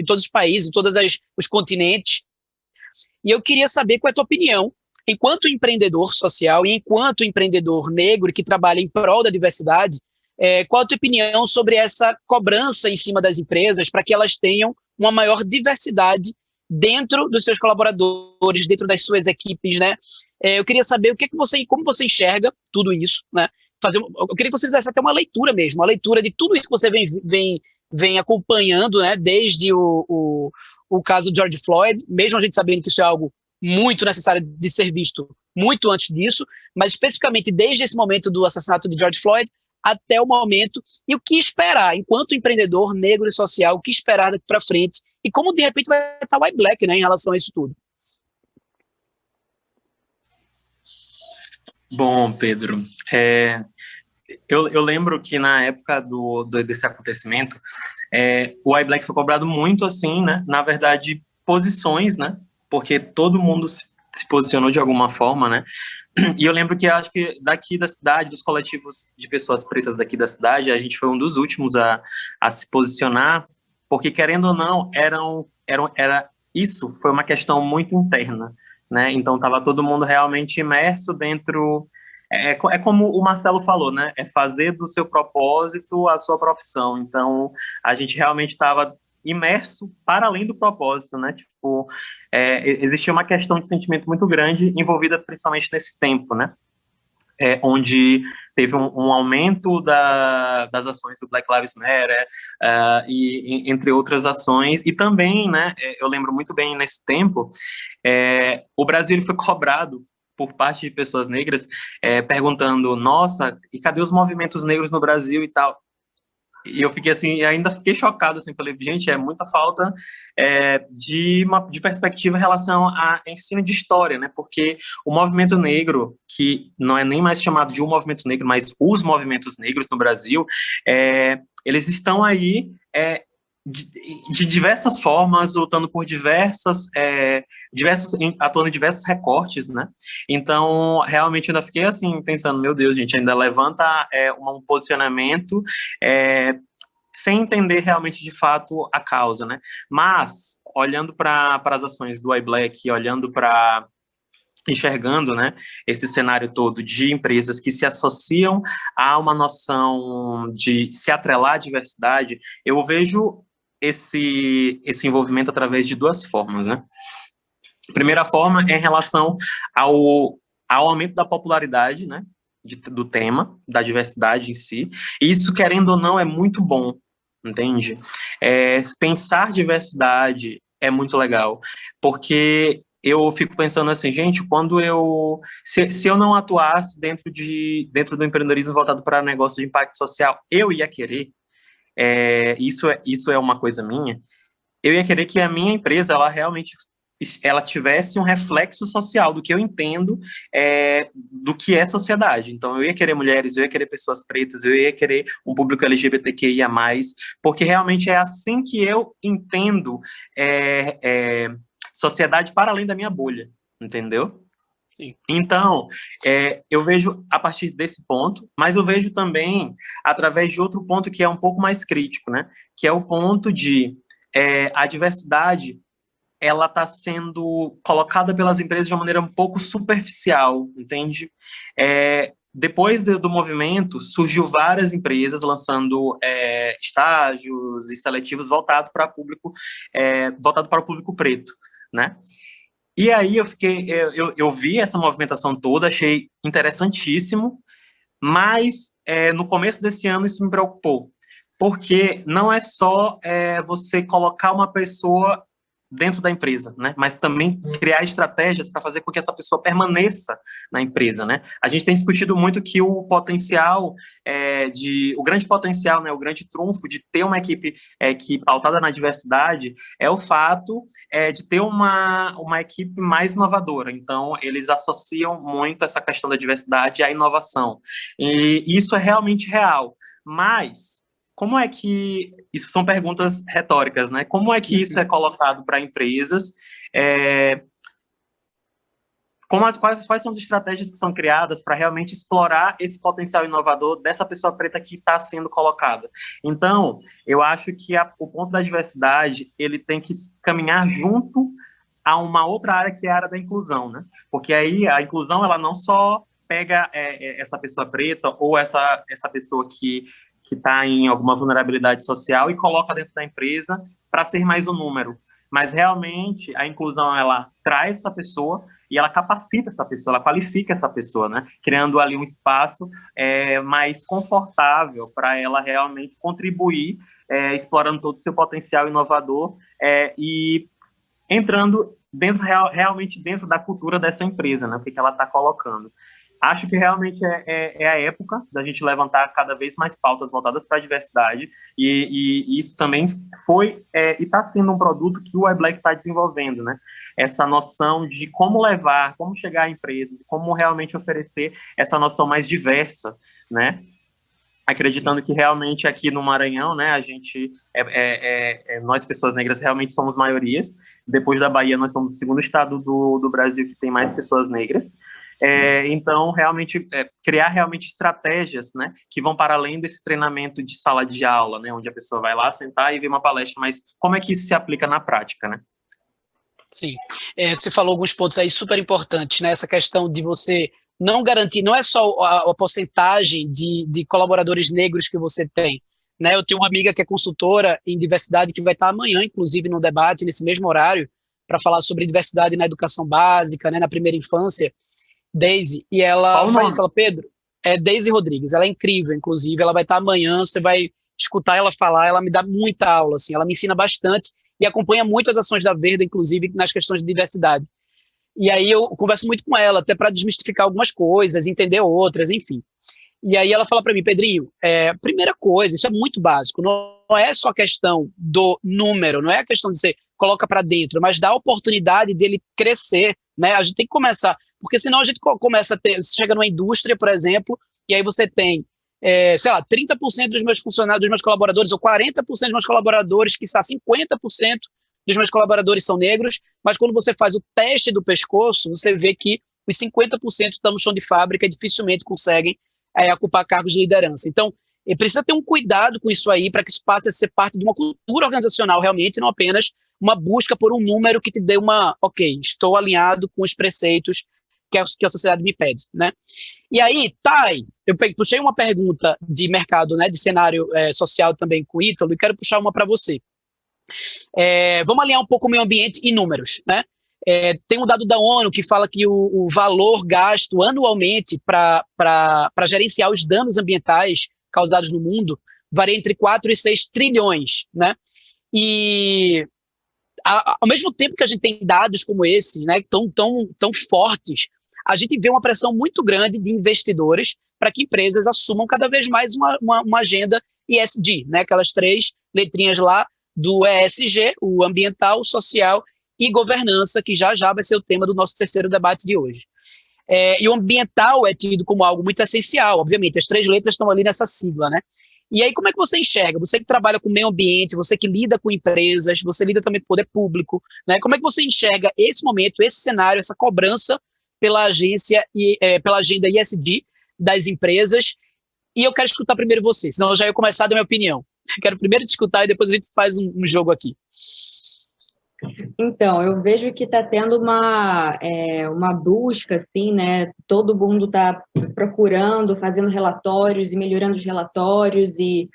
os países, em todos os continentes. E eu queria saber qual é a tua opinião, enquanto empreendedor social e enquanto empreendedor negro que trabalha em prol da diversidade, qual a tua opinião sobre essa cobrança em cima das empresas para que elas tenham uma maior diversidade dentro dos seus colaboradores, dentro das suas equipes, né? Eu queria saber como você enxerga tudo isso, né? Eu queria que você fizesse até uma leitura mesmo, uma leitura de tudo isso que você vem acompanhando, né? Desde o caso de George Floyd, mesmo a gente sabendo que isso é algo muito necessário de ser visto muito antes disso, mas especificamente desde esse momento do assassinato de George Floyd até o momento, e o que esperar, enquanto empreendedor negro e social, o que esperar daqui para frente, e como de repente vai estar o iBlack, né, em relação a isso tudo. Bom, Pedro, eu lembro que na época desse acontecimento, o iBlack foi cobrado muito assim, né, na verdade, posições, né, porque todo mundo se posicionou de alguma forma, né, e eu lembro que acho que daqui da cidade, dos coletivos de pessoas pretas daqui da cidade, a gente foi um dos últimos a se posicionar, porque querendo ou não, isso foi uma questão muito interna, né? Então estava todo mundo realmente imerso dentro. É como o Marcelo falou, né? É fazer do seu propósito a sua profissão. Então a gente realmente estava imerso para além do propósito, né? Tipo, existia uma questão de sentimento muito grande envolvida principalmente nesse tempo, né? Onde teve um aumento das ações do Black Lives Matter, e entre outras ações, e também, né, eu lembro muito bem nesse tempo, o Brasil ele foi cobrado por parte de pessoas negras, perguntando, nossa, e cadê os movimentos negros no Brasil e tal? E eu fiquei assim, ainda fiquei chocado, assim, falei, gente, é muita falta de perspectiva em relação a ensino de história, né, porque o movimento negro, que não é nem mais chamado de um movimento negro, mas os movimentos negros no Brasil, eles estão aí de diversas formas, lutando por atuando em diversos recortes, né, então, realmente, eu ainda fiquei assim, pensando, meu Deus, gente, ainda levanta um posicionamento sem entender realmente, de fato, a causa, né? Mas, olhando para as ações do iBlack, enxergando, né, esse cenário todo de empresas que se associam a uma noção de se atrelar à diversidade, eu vejo esse envolvimento através de duas formas, né? A primeira forma é em relação ao aumento da popularidade, né, do tema, da diversidade em si. E isso, querendo ou não, é muito bom, entende? Pensar diversidade é muito legal, porque eu fico pensando assim, gente, se eu não atuasse dentro do empreendedorismo voltado para negócio de impacto social, eu ia querer, isso é uma coisa minha, eu ia querer que a minha empresa, ela tivesse um reflexo social do que eu entendo do que é sociedade. Então, eu ia querer mulheres, eu ia querer pessoas pretas, eu ia querer um público LGBTQIA+, porque realmente é assim que eu entendo sociedade para além da minha bolha, entendeu? Sim. Então, eu vejo a partir desse ponto, mas eu vejo também através de outro ponto que é um pouco mais crítico, né? Que é o ponto de a diversidade, ela está sendo colocada pelas empresas de uma maneira um pouco superficial, entende? Depois do movimento, surgiu várias empresas lançando estágios e seletivos voltados para o público preto, né? E aí eu vi essa movimentação toda, achei interessantíssimo, mas no começo desse ano isso me preocupou, porque não é só você colocar uma pessoa dentro da empresa, né? Mas também criar estratégias para fazer com que essa pessoa permaneça na empresa, né? A gente tem discutido muito que o potencial o grande potencial, né? O grande trunfo de ter uma equipe pautada na diversidade é o fato de ter uma equipe mais inovadora. Então, eles associam muito essa questão da diversidade à inovação. E isso é realmente real. Mas como é que... Isso são perguntas retóricas, né? Como é que isso é colocado para empresas? Quais são as estratégias que são criadas para realmente explorar esse potencial inovador dessa pessoa preta que está sendo colocada? Então, eu acho que o ponto da diversidade, ele tem que caminhar junto a uma outra área, que é a área da inclusão, né? Porque aí a inclusão, ela não só pega essa pessoa preta ou essa pessoa que está em alguma vulnerabilidade social e coloca dentro da empresa para ser mais um número. Mas, realmente, a inclusão, ela traz essa pessoa e ela capacita essa pessoa, ela qualifica essa pessoa, né? Criando ali um espaço mais confortável para ela realmente contribuir, explorando todo o seu potencial inovador e entrando realmente dentro da cultura dessa empresa, né? O que ela está colocando. Acho que realmente é a época da gente levantar cada vez mais pautas voltadas para a diversidade, e isso também foi e está sendo um produto que o iBlack está desenvolvendo, né? Essa noção de como chegar a empresas, como realmente oferecer essa noção mais diversa, né? Acreditando que realmente aqui no Maranhão, né, a gente, nós pessoas negras realmente somos maiorias. Depois da Bahia, nós somos o segundo estado do Brasil que tem mais pessoas negras. Então, realmente, criar realmente estratégias, né, que vão para além desse treinamento de sala de aula, né, onde a pessoa vai lá sentar e ver uma palestra, mas como é que isso se aplica na prática, né? Sim, você falou alguns pontos aí super importantes, né? Essa questão de você não garantir, não é só a porcentagem de colaboradores negros que você tem, né? Eu tenho uma amiga que é consultora em diversidade que vai estar amanhã, inclusive, no debate, nesse mesmo horário, para falar sobre diversidade na educação básica, né, na primeira infância, Daisy, e ela faz isso, ela, Pedro, é Daisy Rodrigues, ela é incrível, inclusive, ela vai estar amanhã, você vai escutar ela falar, ela me dá muita aula, assim, ela me ensina bastante e acompanha muito as ações da Verda, inclusive nas questões de diversidade. E aí eu converso muito com ela, até para desmistificar algumas coisas, entender outras, enfim. E aí ela fala para mim, Pedrinho, primeira coisa, isso é muito básico, não é só questão do número, não é a questão de você coloca para dentro, mas dá a oportunidade dele crescer, né? A gente tem que começar, porque senão a gente começa a ter, você chega numa indústria, por exemplo, e aí você tem, sei lá, 30% dos meus funcionários, dos meus colaboradores, ou 40% dos meus colaboradores, que está 50% dos meus colaboradores são negros, mas quando você faz o teste do pescoço, você vê que os 50% estão no chão de fábrica e dificilmente conseguem ocupar cargos de liderança. Então, precisa ter um cuidado com isso aí, para que isso passe a ser parte de uma cultura organizacional realmente, não apenas uma busca por um número que te dê ok, estou alinhado com os preceitos que a sociedade me pede, né? E aí, Thay, eu puxei uma pergunta de mercado, né, de cenário social também com o Ítalo, e quero puxar uma para você. Vamos alinhar um pouco o meio ambiente e números, né? Tem um dado da ONU que fala que o valor gasto anualmente para gerenciar os danos ambientais causados no mundo varia entre 4 e 6 trilhões, né? E ao mesmo tempo que a gente tem dados como esse, né, tão fortes, a gente vê uma pressão muito grande de investidores para que empresas assumam cada vez mais uma agenda ESG, né, aquelas 3 letrinhas lá do ESG, o ambiental, social e governança, que já vai ser o tema do nosso terceiro debate de hoje. E o ambiental é tido como algo muito essencial, obviamente, as 3 letras estão ali nessa sigla, né? E aí, como é que você enxerga? Você que trabalha com meio ambiente, você que lida com empresas, você lida também com o poder público, né? Como é que você enxerga esse momento, esse cenário, essa cobrança pela agência e pela agenda ESG das empresas? E eu quero escutar primeiro você, senão eu já ia começar a dar minha opinião. Quero primeiro te escutar e depois a gente faz um jogo aqui. Então, eu vejo que está tendo uma busca, assim, né? Todo mundo está procurando, fazendo relatórios e melhorando os relatórios, e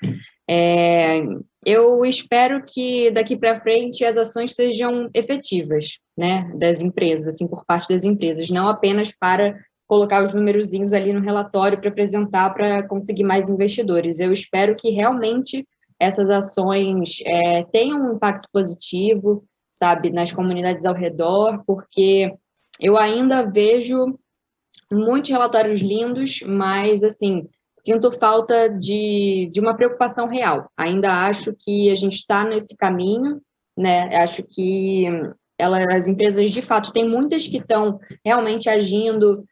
eu espero que daqui para frente as ações sejam efetivas, né? Das empresas, assim, por parte das empresas, não apenas para colocar os numerozinhos ali no relatório para apresentar para conseguir mais investidores. Eu espero que realmente essas ações tenham um impacto positivo, sabe, nas comunidades ao redor, porque eu ainda vejo muitos relatórios lindos, mas, assim, sinto falta de uma preocupação real. Ainda acho que a gente está nesse caminho, né? Acho que as empresas, de fato, tem muitas que estão realmente agindo,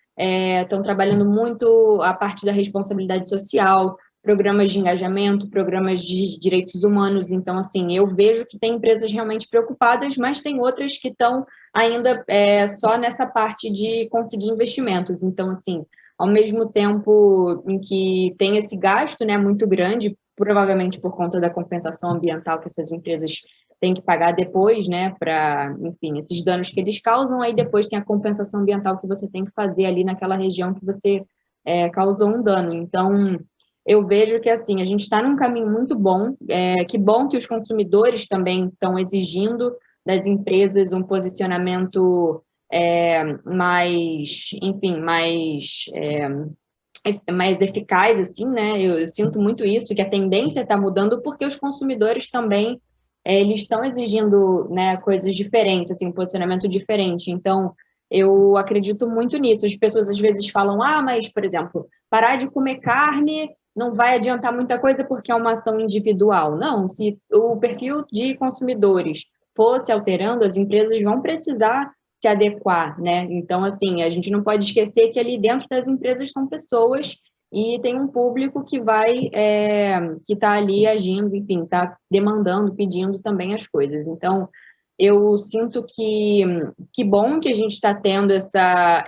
estão trabalhando muito a parte da responsabilidade social, programas de engajamento, programas de direitos humanos. Então, assim, eu vejo que tem empresas realmente preocupadas, mas tem outras que estão ainda só nessa parte de conseguir investimentos. Então, assim, ao mesmo tempo em que tem esse gasto, né, muito grande, provavelmente por conta da compensação ambiental que essas empresas têm que pagar depois, né, para, enfim, esses danos que eles causam, aí depois tem a compensação ambiental que você tem que fazer ali naquela região que você causou um dano. Então, eu vejo que, assim, a gente está num caminho muito bom, que bom que os consumidores também estão exigindo das empresas um posicionamento mais, enfim, mais eficaz, assim, né? Eu sinto muito isso, que a tendência está mudando porque os consumidores também, eles estão exigindo, né, coisas diferentes, assim, um posicionamento diferente. Então, eu acredito muito nisso. As pessoas às vezes falam, mas, por exemplo, parar de comer carne não vai adiantar muita coisa porque é uma ação individual. Não, se o perfil de consumidores fosse alterando, as empresas vão precisar se adequar, né? Então, assim, a gente não pode esquecer que ali dentro das empresas são pessoas e tem um público que que está ali agindo, enfim, está demandando, pedindo também as coisas. Então, eu sinto que bom que a gente está tendo essa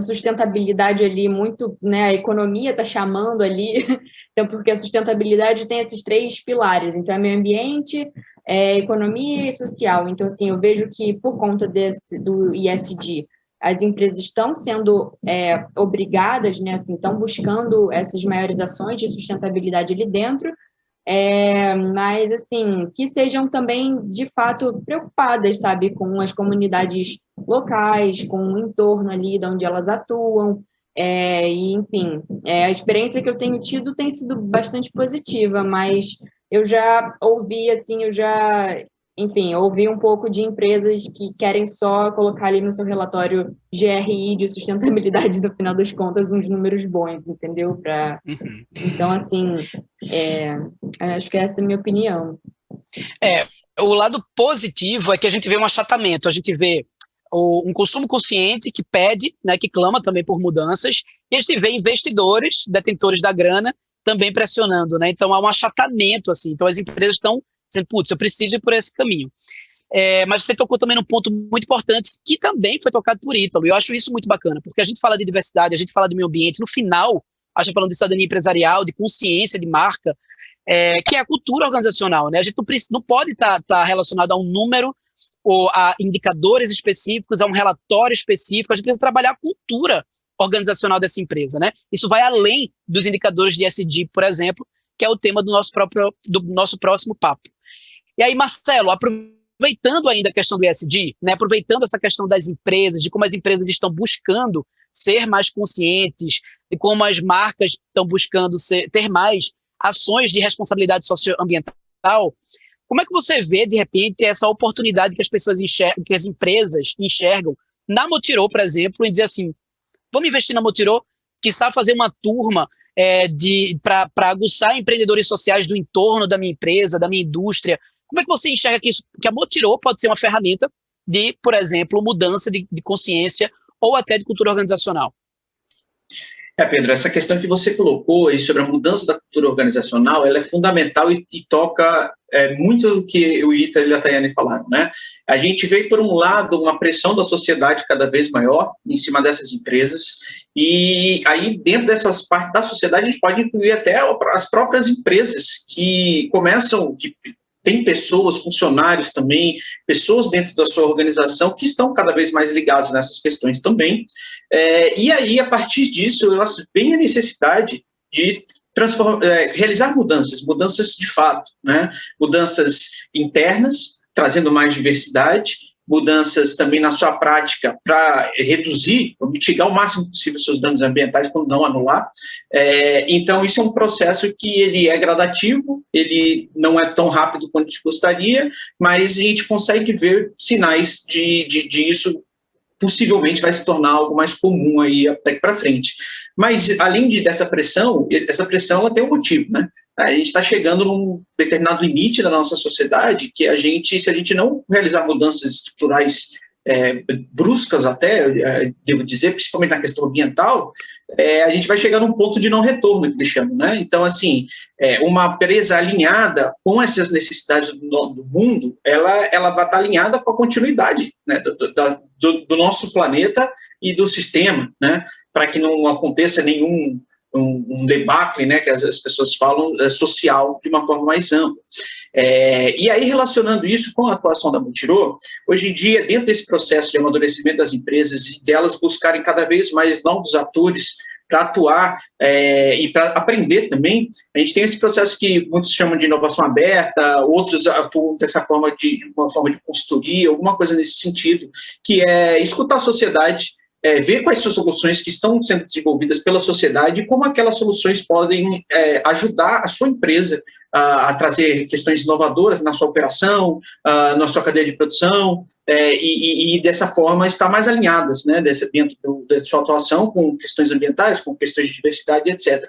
sustentabilidade ali muito, né, a economia está chamando ali, então, porque a sustentabilidade tem esses 3 pilares, então, é meio ambiente, economia e social. Então, assim, eu vejo que por conta do ESG, as empresas estão sendo obrigadas, né, assim, estão buscando essas maiores ações de sustentabilidade ali dentro, mas, assim, que sejam também, de fato, preocupadas, sabe, com as comunidades locais, com o entorno ali de onde elas atuam, e, enfim, a experiência que eu tenho tido tem sido bastante positiva, mas eu já ouvi, assim, enfim, ouvi um pouco de empresas que querem só colocar ali no seu relatório GRI de sustentabilidade, no final das contas, uns números bons, entendeu? Então, assim, acho que essa é a minha opinião. O lado positivo é que a gente vê um achatamento, a gente vê um consumo consciente que pede, né, que clama também por mudanças, e a gente vê investidores, detentores da grana, também pressionando, né? Então há um achatamento, assim. Então as empresas estão dizendo, putz, eu preciso ir por esse caminho. Mas você tocou também num ponto muito importante, que também foi tocado por Ítalo, e eu acho isso muito bacana, porque a gente fala de diversidade, a gente fala do meio ambiente, no final, a gente falando de cidadania empresarial, de consciência de marca, que é a cultura organizacional, né? A gente não pode estar relacionado a um número ou a indicadores específicos, a um relatório específico, a gente precisa trabalhar a cultura organizacional dessa empresa, né? Isso vai além dos indicadores de ESG, por exemplo, que é o tema do nosso próximo papo. E aí, Marcelo, aproveitando ainda a questão do ESG, né, aproveitando essa questão das empresas, de como as empresas estão buscando ser mais conscientes, de como as marcas estão buscando ter mais ações de responsabilidade socioambiental, como é que você vê, de repente, essa oportunidade que as pessoas enxergam, que as empresas enxergam na Motirô, por exemplo, em dizer assim, vamos investir na Motirô, quiçá fazer uma turma para aguçar empreendedores sociais do entorno da minha empresa, da minha indústria. Como é que você enxerga que a Motirô pode ser uma ferramenta de, por exemplo, mudança de consciência ou até de cultura organizacional? Pedro, essa questão que você colocou aí sobre a mudança da cultura organizacional, ela é fundamental e toca muito do que o Ítalo e a Tayane falaram, né? A gente vê, por um lado, uma pressão da sociedade cada vez maior em cima dessas empresas, e aí, dentro dessas partes da sociedade, a gente pode incluir até as próprias empresas que tem pessoas, funcionários também, pessoas dentro da sua organização que estão cada vez mais ligados nessas questões também. E aí, a partir disso, elas veem a necessidade de realizar mudanças de fato, né? Mudanças internas, trazendo mais diversidade, mudanças também na sua prática para reduzir, mitigar o máximo possível seus danos ambientais, quando não anular. Então, isso é um processo que ele é gradativo, ele não é tão rápido quanto a gente gostaria, mas a gente consegue ver sinais de isso possivelmente vai se tornar algo mais comum aí daqui para frente. Mas, além dessa pressão, essa pressão ela tem um motivo, né? A gente está chegando num determinado limite da nossa sociedade que se a gente não realizar mudanças estruturais bruscas até, devo dizer, principalmente na questão ambiental, a gente vai chegar num ponto de não retorno, que eles chamam, né? Então, assim, uma empresa alinhada com essas necessidades do mundo, ela vai estar alinhada com a continuidade, né, do nosso planeta e do sistema, né? Para que não aconteça nenhum um debacle, né, que as pessoas falam, social, de uma forma mais ampla. E aí, relacionando isso com a atuação da Motirô, hoje em dia, dentro desse processo de amadurecimento das empresas e delas buscarem cada vez mais novos atores para atuar e para aprender também, a gente tem esse processo que muitos chamam de inovação aberta, outros atuam dessa forma uma forma de consultoria, alguma coisa nesse sentido, que é escutar a sociedade, ver quais são as soluções que estão sendo desenvolvidas pela sociedade e como aquelas soluções podem ajudar a sua empresa a trazer questões inovadoras na sua operação, na sua cadeia de produção, e dessa forma estar mais alinhadas, né, dentro da sua atuação com questões ambientais, com questões de diversidade, etc.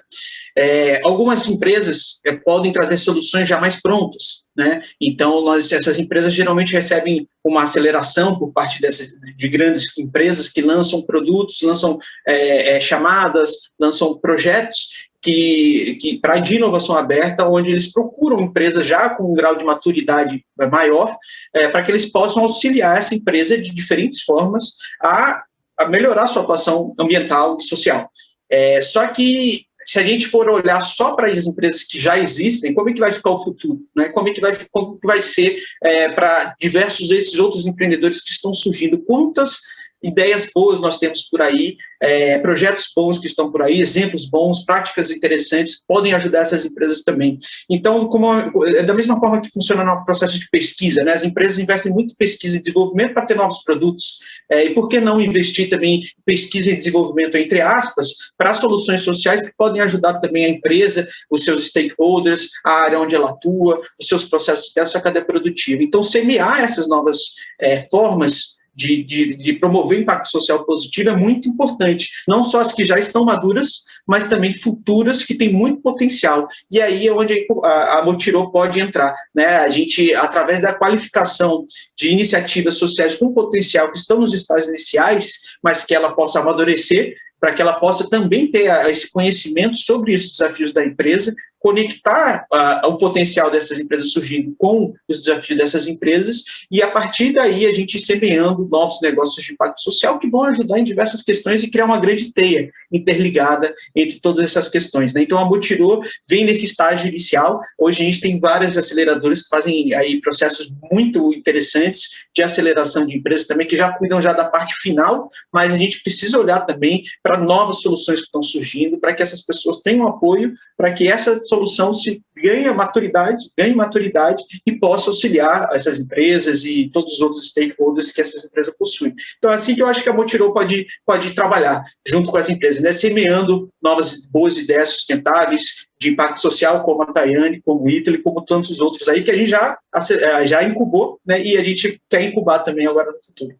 Algumas empresas podem trazer soluções já mais prontas, né? Então, essas empresas geralmente recebem uma aceleração por parte de grandes empresas que lançam produtos, lançam chamadas, lançam projetos de inovação aberta, onde eles procuram empresas já com um grau de maturidade maior, para que eles possam auxiliar essa empresa de diferentes formas a melhorar sua atuação ambiental e social. Só que se a gente for olhar só para as empresas que já existem, como é que vai ficar o futuro? Né? Como é que vai ser para diversos esses outros empreendedores que estão surgindo? Quantas ideias boas nós temos por aí, projetos bons que estão por aí, exemplos bons, práticas interessantes, podem ajudar essas empresas também. Então, da mesma forma que funciona no processo de pesquisa, né? As empresas investem muito em pesquisa e desenvolvimento para ter novos produtos, e por que não investir também em pesquisa e desenvolvimento, entre aspas, para soluções sociais que podem ajudar também a empresa, os seus stakeholders, a área onde ela atua, os seus processos internos, a cadeia produtiva. Então, semear essas novas formas de promover impacto social positivo é muito importante, não só as que já estão maduras, mas também futuras que têm muito potencial, e aí é onde a Motirô pode entrar, né? A gente, através da qualificação de iniciativas sociais com potencial que estão nos estágios iniciais, mas que ela possa amadurecer, para que ela possa também ter esse conhecimento sobre os desafios da empresa, conectar o potencial dessas empresas surgindo com os desafios dessas empresas, e a partir daí a gente semeando novos negócios de impacto social que vão ajudar em diversas questões e criar uma grande teia interligada entre todas essas questões, né? Então a Motirô vem nesse estágio inicial. Hoje a gente tem várias aceleradoras que fazem aí processos muito interessantes de aceleração de empresas também, que já cuidam já da parte final, mas a gente precisa olhar também para novas soluções que estão surgindo, para que essas pessoas tenham apoio, para que essa solução ganhe maturidade e possa auxiliar essas empresas e todos os outros stakeholders que essas empresas possuem. Então, é assim que eu acho que a Motirô pode trabalhar junto com as empresas, né? Semeando novas boas ideias sustentáveis de impacto social, como a Tayane, como o Italy, como tantos outros aí que a gente já incubou, né? E a gente quer incubar também agora no futuro.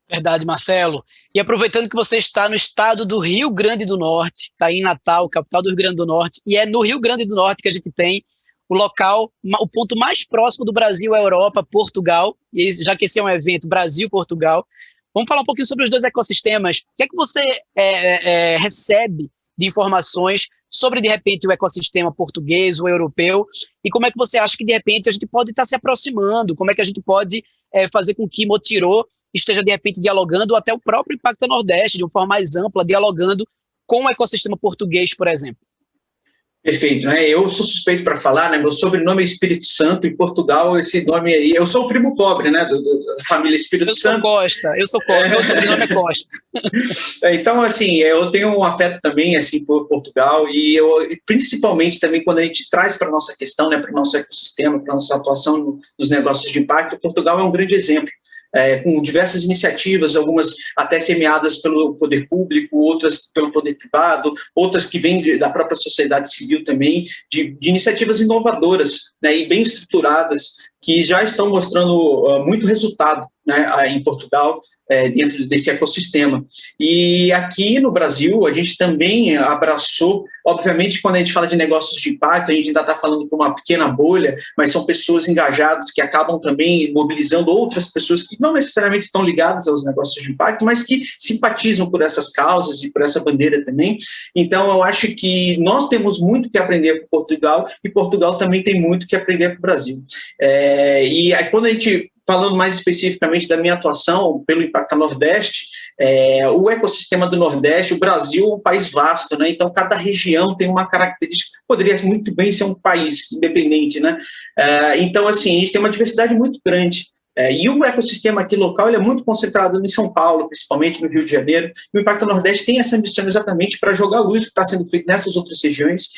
Verdade, Marcelo. E aproveitando que você está no estado do Rio Grande do Norte, está em Natal, capital do Rio Grande do Norte, e é no Rio Grande do Norte que a gente tem o local, o ponto mais próximo do Brasil à Europa, Portugal, e já que esse é um evento Brasil-Portugal, vamos falar um pouquinho sobre os dois ecossistemas. O que é que você recebe de informações sobre, de repente, o ecossistema português, o europeu, e como é que você acha que, de repente, a gente pode estar se aproximando, como é que a gente pode fazer com que Motirô esteja, de repente, dialogando, ou até o próprio Impacta Nordeste, de uma forma mais ampla, dialogando com o ecossistema português, por exemplo. Perfeito, né? Eu sou suspeito para falar, né? Meu sobrenome é Espírito Santo, em Portugal, esse nome aí, eu sou o primo pobre, né? Da família Espírito Santo. Eu sou Costa, meu sobrenome é Costa. Então, assim, eu tenho um afeto também, assim, por Portugal, e principalmente também quando a gente traz para a nossa questão, né? Para o nosso ecossistema, para a nossa atuação nos negócios de impacto, Portugal é um grande exemplo. Com diversas iniciativas, algumas até semeadas pelo poder público, outras pelo poder privado, outras que vêm da própria sociedade civil também, de iniciativas inovadoras, né, e bem estruturadas, que já estão mostrando muito resultado, né, em Portugal, dentro desse ecossistema. E aqui no Brasil, a gente também abraçou, obviamente, quando a gente fala de negócios de impacto, a gente ainda está falando para uma pequena bolha, mas são pessoas engajadas que acabam também mobilizando outras pessoas que não necessariamente estão ligadas aos negócios de impacto, mas que simpatizam por essas causas e por essa bandeira também. Então, eu acho que nós temos muito que aprender com Portugal, e Portugal também tem muito que aprender com o Brasil. E aí, quando a gente, falando mais especificamente da minha atuação pelo Impacta Nordeste, o ecossistema do Nordeste, o Brasil é um país vasto, né? Então cada região tem uma característica, poderia muito bem ser um país independente, né? Então, assim, a gente tem uma diversidade muito grande. E o ecossistema aqui local ele é muito concentrado em São Paulo, principalmente no Rio de Janeiro. E o Impacta Nordeste tem essa ambição exatamente para jogar luz o que está sendo feito nessas outras regiões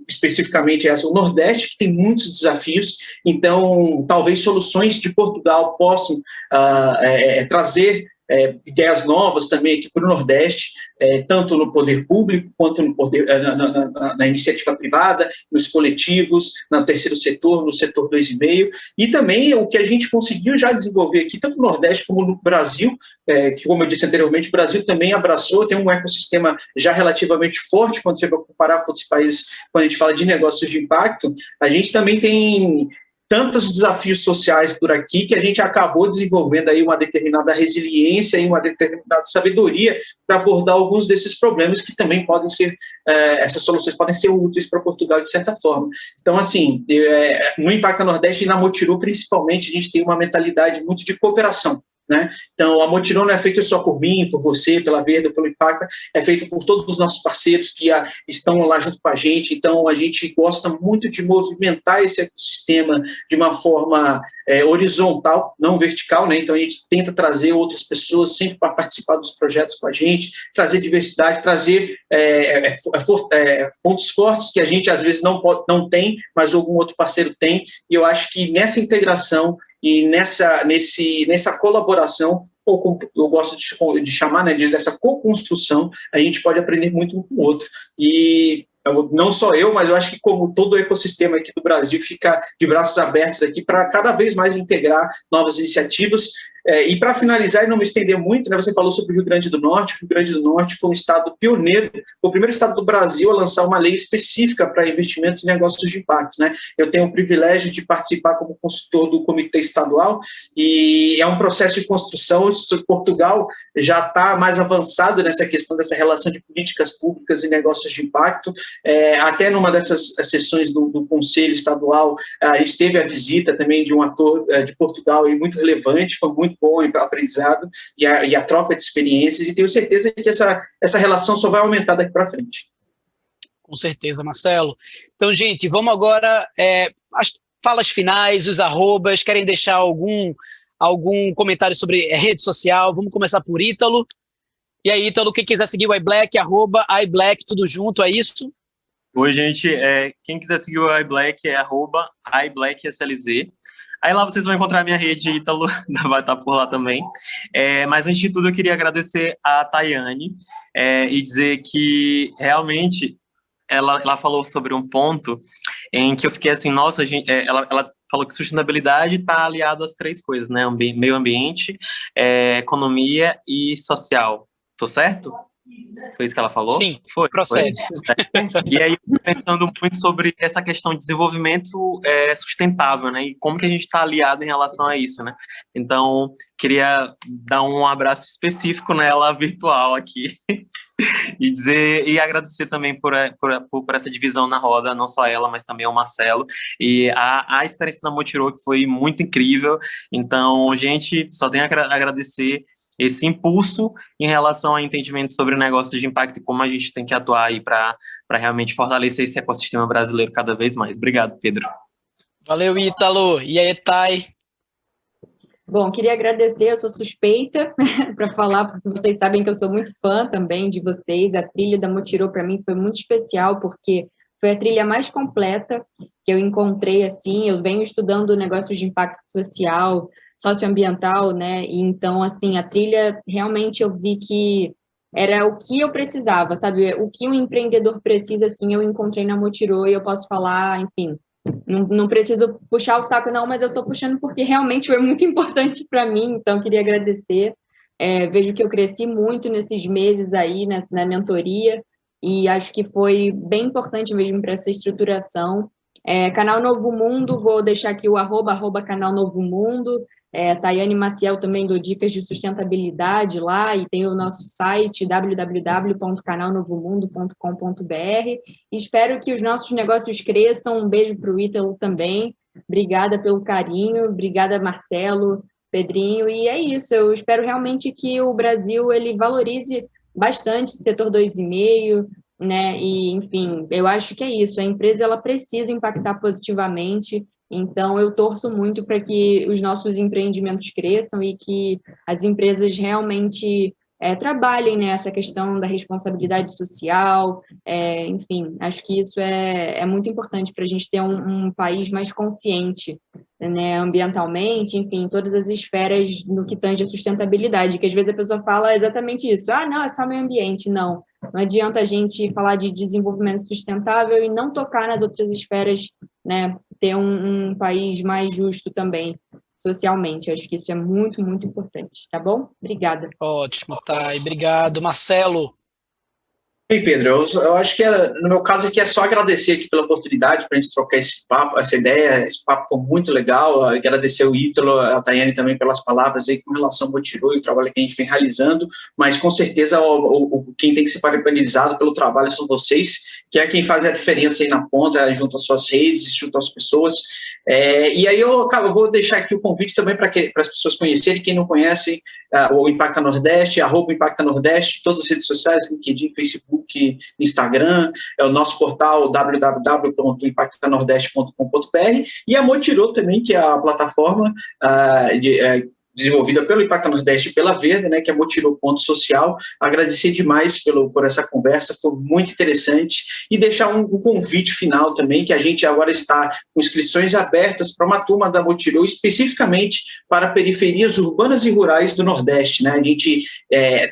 especificamente essa, o Nordeste, que tem muitos desafios. Então, talvez soluções de Portugal possam trazer ideias novas também aqui para o Nordeste, tanto no poder público, quanto no poder, na iniciativa privada, nos coletivos, no terceiro setor, no setor 2,5, e também o que a gente conseguiu já desenvolver aqui, tanto no Nordeste como no Brasil, que, como eu disse anteriormente, o Brasil também abraçou, tem um ecossistema já relativamente forte quando você vai comparar com outros países, quando a gente fala de negócios de impacto. A gente também tem tantos desafios sociais por aqui que a gente acabou desenvolvendo aí uma determinada resiliência e uma determinada sabedoria para abordar alguns desses problemas que também podem ser, essas soluções podem ser úteis para Portugal de certa forma. Então, assim, no Impacta Nordeste e na Motirô, principalmente, a gente tem uma mentalidade muito de cooperação, né? Então, a Mutirão não é feita só por mim, por você, pela Verda, pelo Impacta, é feito por todos os nossos parceiros que estão lá junto com a gente. Então, a gente gosta muito de movimentar esse ecossistema de uma forma horizontal, não vertical, né? Então, a gente tenta trazer outras pessoas sempre para participar dos projetos com a gente, trazer diversidade, trazer pontos fortes que a gente, às vezes, não tem, mas algum outro parceiro tem. E eu acho que nessa integração e nessa colaboração, ou como eu gosto de chamar, né, dessa co-construção, a gente pode aprender muito um com o outro. E não só eu, mas eu acho que como todo o ecossistema aqui do Brasil fica de braços abertos aqui para cada vez mais integrar novas iniciativas. E para finalizar e não me estender muito, né, você falou sobre o Rio Grande do Norte. O Rio Grande do Norte foi um estado pioneiro, foi o primeiro estado do Brasil a lançar uma lei específica para investimentos em negócios de impacto, né? Eu tenho o privilégio de participar como consultor do Comitê Estadual e é um processo de construção. Portugal já está mais avançado nessa questão dessa relação de políticas públicas e negócios de impacto. Até numa dessas sessões do Conselho Estadual, a gente teve a visita também de um ator de Portugal e muito relevante, foi muito bom para o aprendizado e a troca de experiências, e tenho certeza que essa relação só vai aumentar daqui para frente. Com certeza, Marcelo. Então, gente, vamos agora as falas finais, os arrobas. Querem deixar algum comentário sobre rede social? Vamos começar por Ítalo. E aí, Ítalo, quem quiser seguir o iBlack, @iBlack, tudo junto, é isso? Oi, gente. Quem quiser seguir o iBlack é @iBlackSLZ. Aí lá vocês vão encontrar a minha rede, Ítalo, vai estar por lá também. Mas antes de tudo, eu queria agradecer a Tayane e dizer que realmente ela falou sobre um ponto em que eu fiquei assim, nossa, gente, ela falou que sustentabilidade está aliado às 3 coisas, né? Meio ambiente, economia e social. Tô certo? Foi isso que ela falou? Sim, foi. Procede. E aí, pensando muito sobre essa questão de desenvolvimento sustentável, né? E como que a gente está aliado em relação a isso, né? Então, queria dar um abraço específico nela, virtual aqui, e agradecer também por essa divisão na roda, não só ela, mas também o Marcelo, e a experiência da Motirô, que foi muito incrível. Então, gente, só tenho a agradecer esse impulso em relação ao entendimento sobre o negócio de impacto e como a gente tem que atuar aí para realmente fortalecer esse ecossistema brasileiro cada vez mais. Obrigado, Pedro. Valeu, Ítalo. E aí, Thay? Bom, queria agradecer, eu sou suspeita para falar, porque vocês sabem que eu sou muito fã também de vocês. A trilha da Motirô, para mim, foi muito especial, porque foi a trilha mais completa que eu encontrei, assim. Eu venho estudando negócios de impacto social, socioambiental, né? E então, assim, a trilha, realmente eu vi que era o que eu precisava, sabe? O que um empreendedor precisa, assim, eu encontrei na Motirô e eu posso falar, enfim, não preciso puxar o saco, não, mas eu estou puxando porque realmente foi muito importante para mim, então queria agradecer. Vejo que eu cresci muito nesses meses aí, na mentoria, e acho que foi bem importante mesmo para essa estruturação. Canal Novo Mundo, vou deixar aqui o @, Canal Novo Mundo. Tayane Maciel também dou dicas de sustentabilidade lá, e tem o nosso site www.canalnovomundo.com.br. Espero que os nossos negócios cresçam. Um beijo para o Ítalo também. Obrigada pelo carinho, obrigada, Marcelo, Pedrinho, e é isso. Eu espero realmente que o Brasil ele valorize bastante o setor 2,5, né? E, enfim, eu acho que é isso. A empresa ela precisa impactar positivamente. Então, eu torço muito para que os nossos empreendimentos cresçam e que as empresas realmente trabalhem nessa questão da responsabilidade social. Enfim, acho que isso é muito importante para a gente ter um país mais consciente, né, ambientalmente, enfim, todas as esferas no que tange a sustentabilidade, que às vezes a pessoa fala exatamente isso. Não, é só meio ambiente. Não adianta a gente falar de desenvolvimento sustentável e não tocar nas outras esferas, né, ter um país mais justo também, socialmente. Acho que isso é muito, muito importante, tá bom? Obrigada. Ótimo, Thay. Obrigado. Marcelo? Bem, Pedro, eu acho que no meu caso aqui é só agradecer aqui pela oportunidade para a gente trocar esse papo, essa ideia. Esse papo foi muito legal. Agradecer o Ítalo, a Tayane também pelas palavras aí com relação ao Motirô e o trabalho que a gente vem realizando, mas com certeza quem tem que ser parabenizado pelo trabalho são vocês, que é quem faz a diferença aí na ponta, junto às suas redes, junto às pessoas. E aí eu vou deixar aqui o convite também para as pessoas conhecerem, quem não conhece, o Impacta Nordeste, @Impacta Nordeste, todas as redes sociais, LinkedIn, Facebook, Instagram, é o nosso portal www.impactanordeste.com.br e a Motirô também, que é a plataforma desenvolvida pelo Impacta Nordeste e pela Verde, né, que é Motirô.social. Agradecer demais por essa conversa, foi muito interessante, e deixar um convite final também, que a gente agora está com inscrições abertas para uma turma da Motirô, especificamente para periferias urbanas e rurais do Nordeste, né? A gente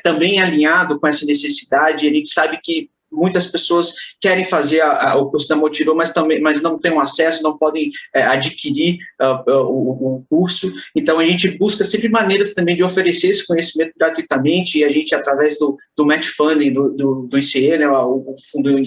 também é alinhado com essa necessidade, a gente sabe que muitas pessoas querem fazer o curso da Motirô, mas não têm acesso, não podem adquirir o curso. Então, a gente busca sempre maneiras também de oferecer esse conhecimento gratuitamente, e a gente, através do match funding do ICE, né, o Fundo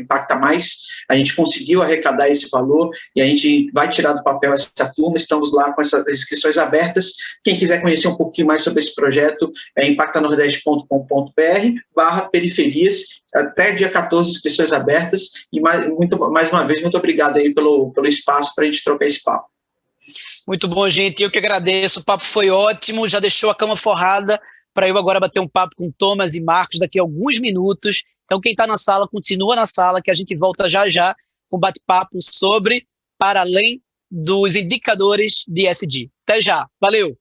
Impacta Mais, a gente conseguiu arrecadar esse valor, e a gente vai tirar do papel essa turma. Estamos lá com essas inscrições abertas. Quem quiser conhecer um pouquinho mais sobre esse projeto, é impactanordeste.com.br/periferias, até dia 14, inscrições abertas, e mais uma vez, muito obrigado aí pelo espaço para a gente trocar esse papo. Muito bom, gente, eu que agradeço, o papo foi ótimo, já deixou a cama forrada para eu agora bater um papo com Thomas e Marcos daqui a alguns minutos. Então, quem está na sala, continua na sala, que a gente volta já já com bate-papo sobre para além dos indicadores de ESG. Até já, valeu!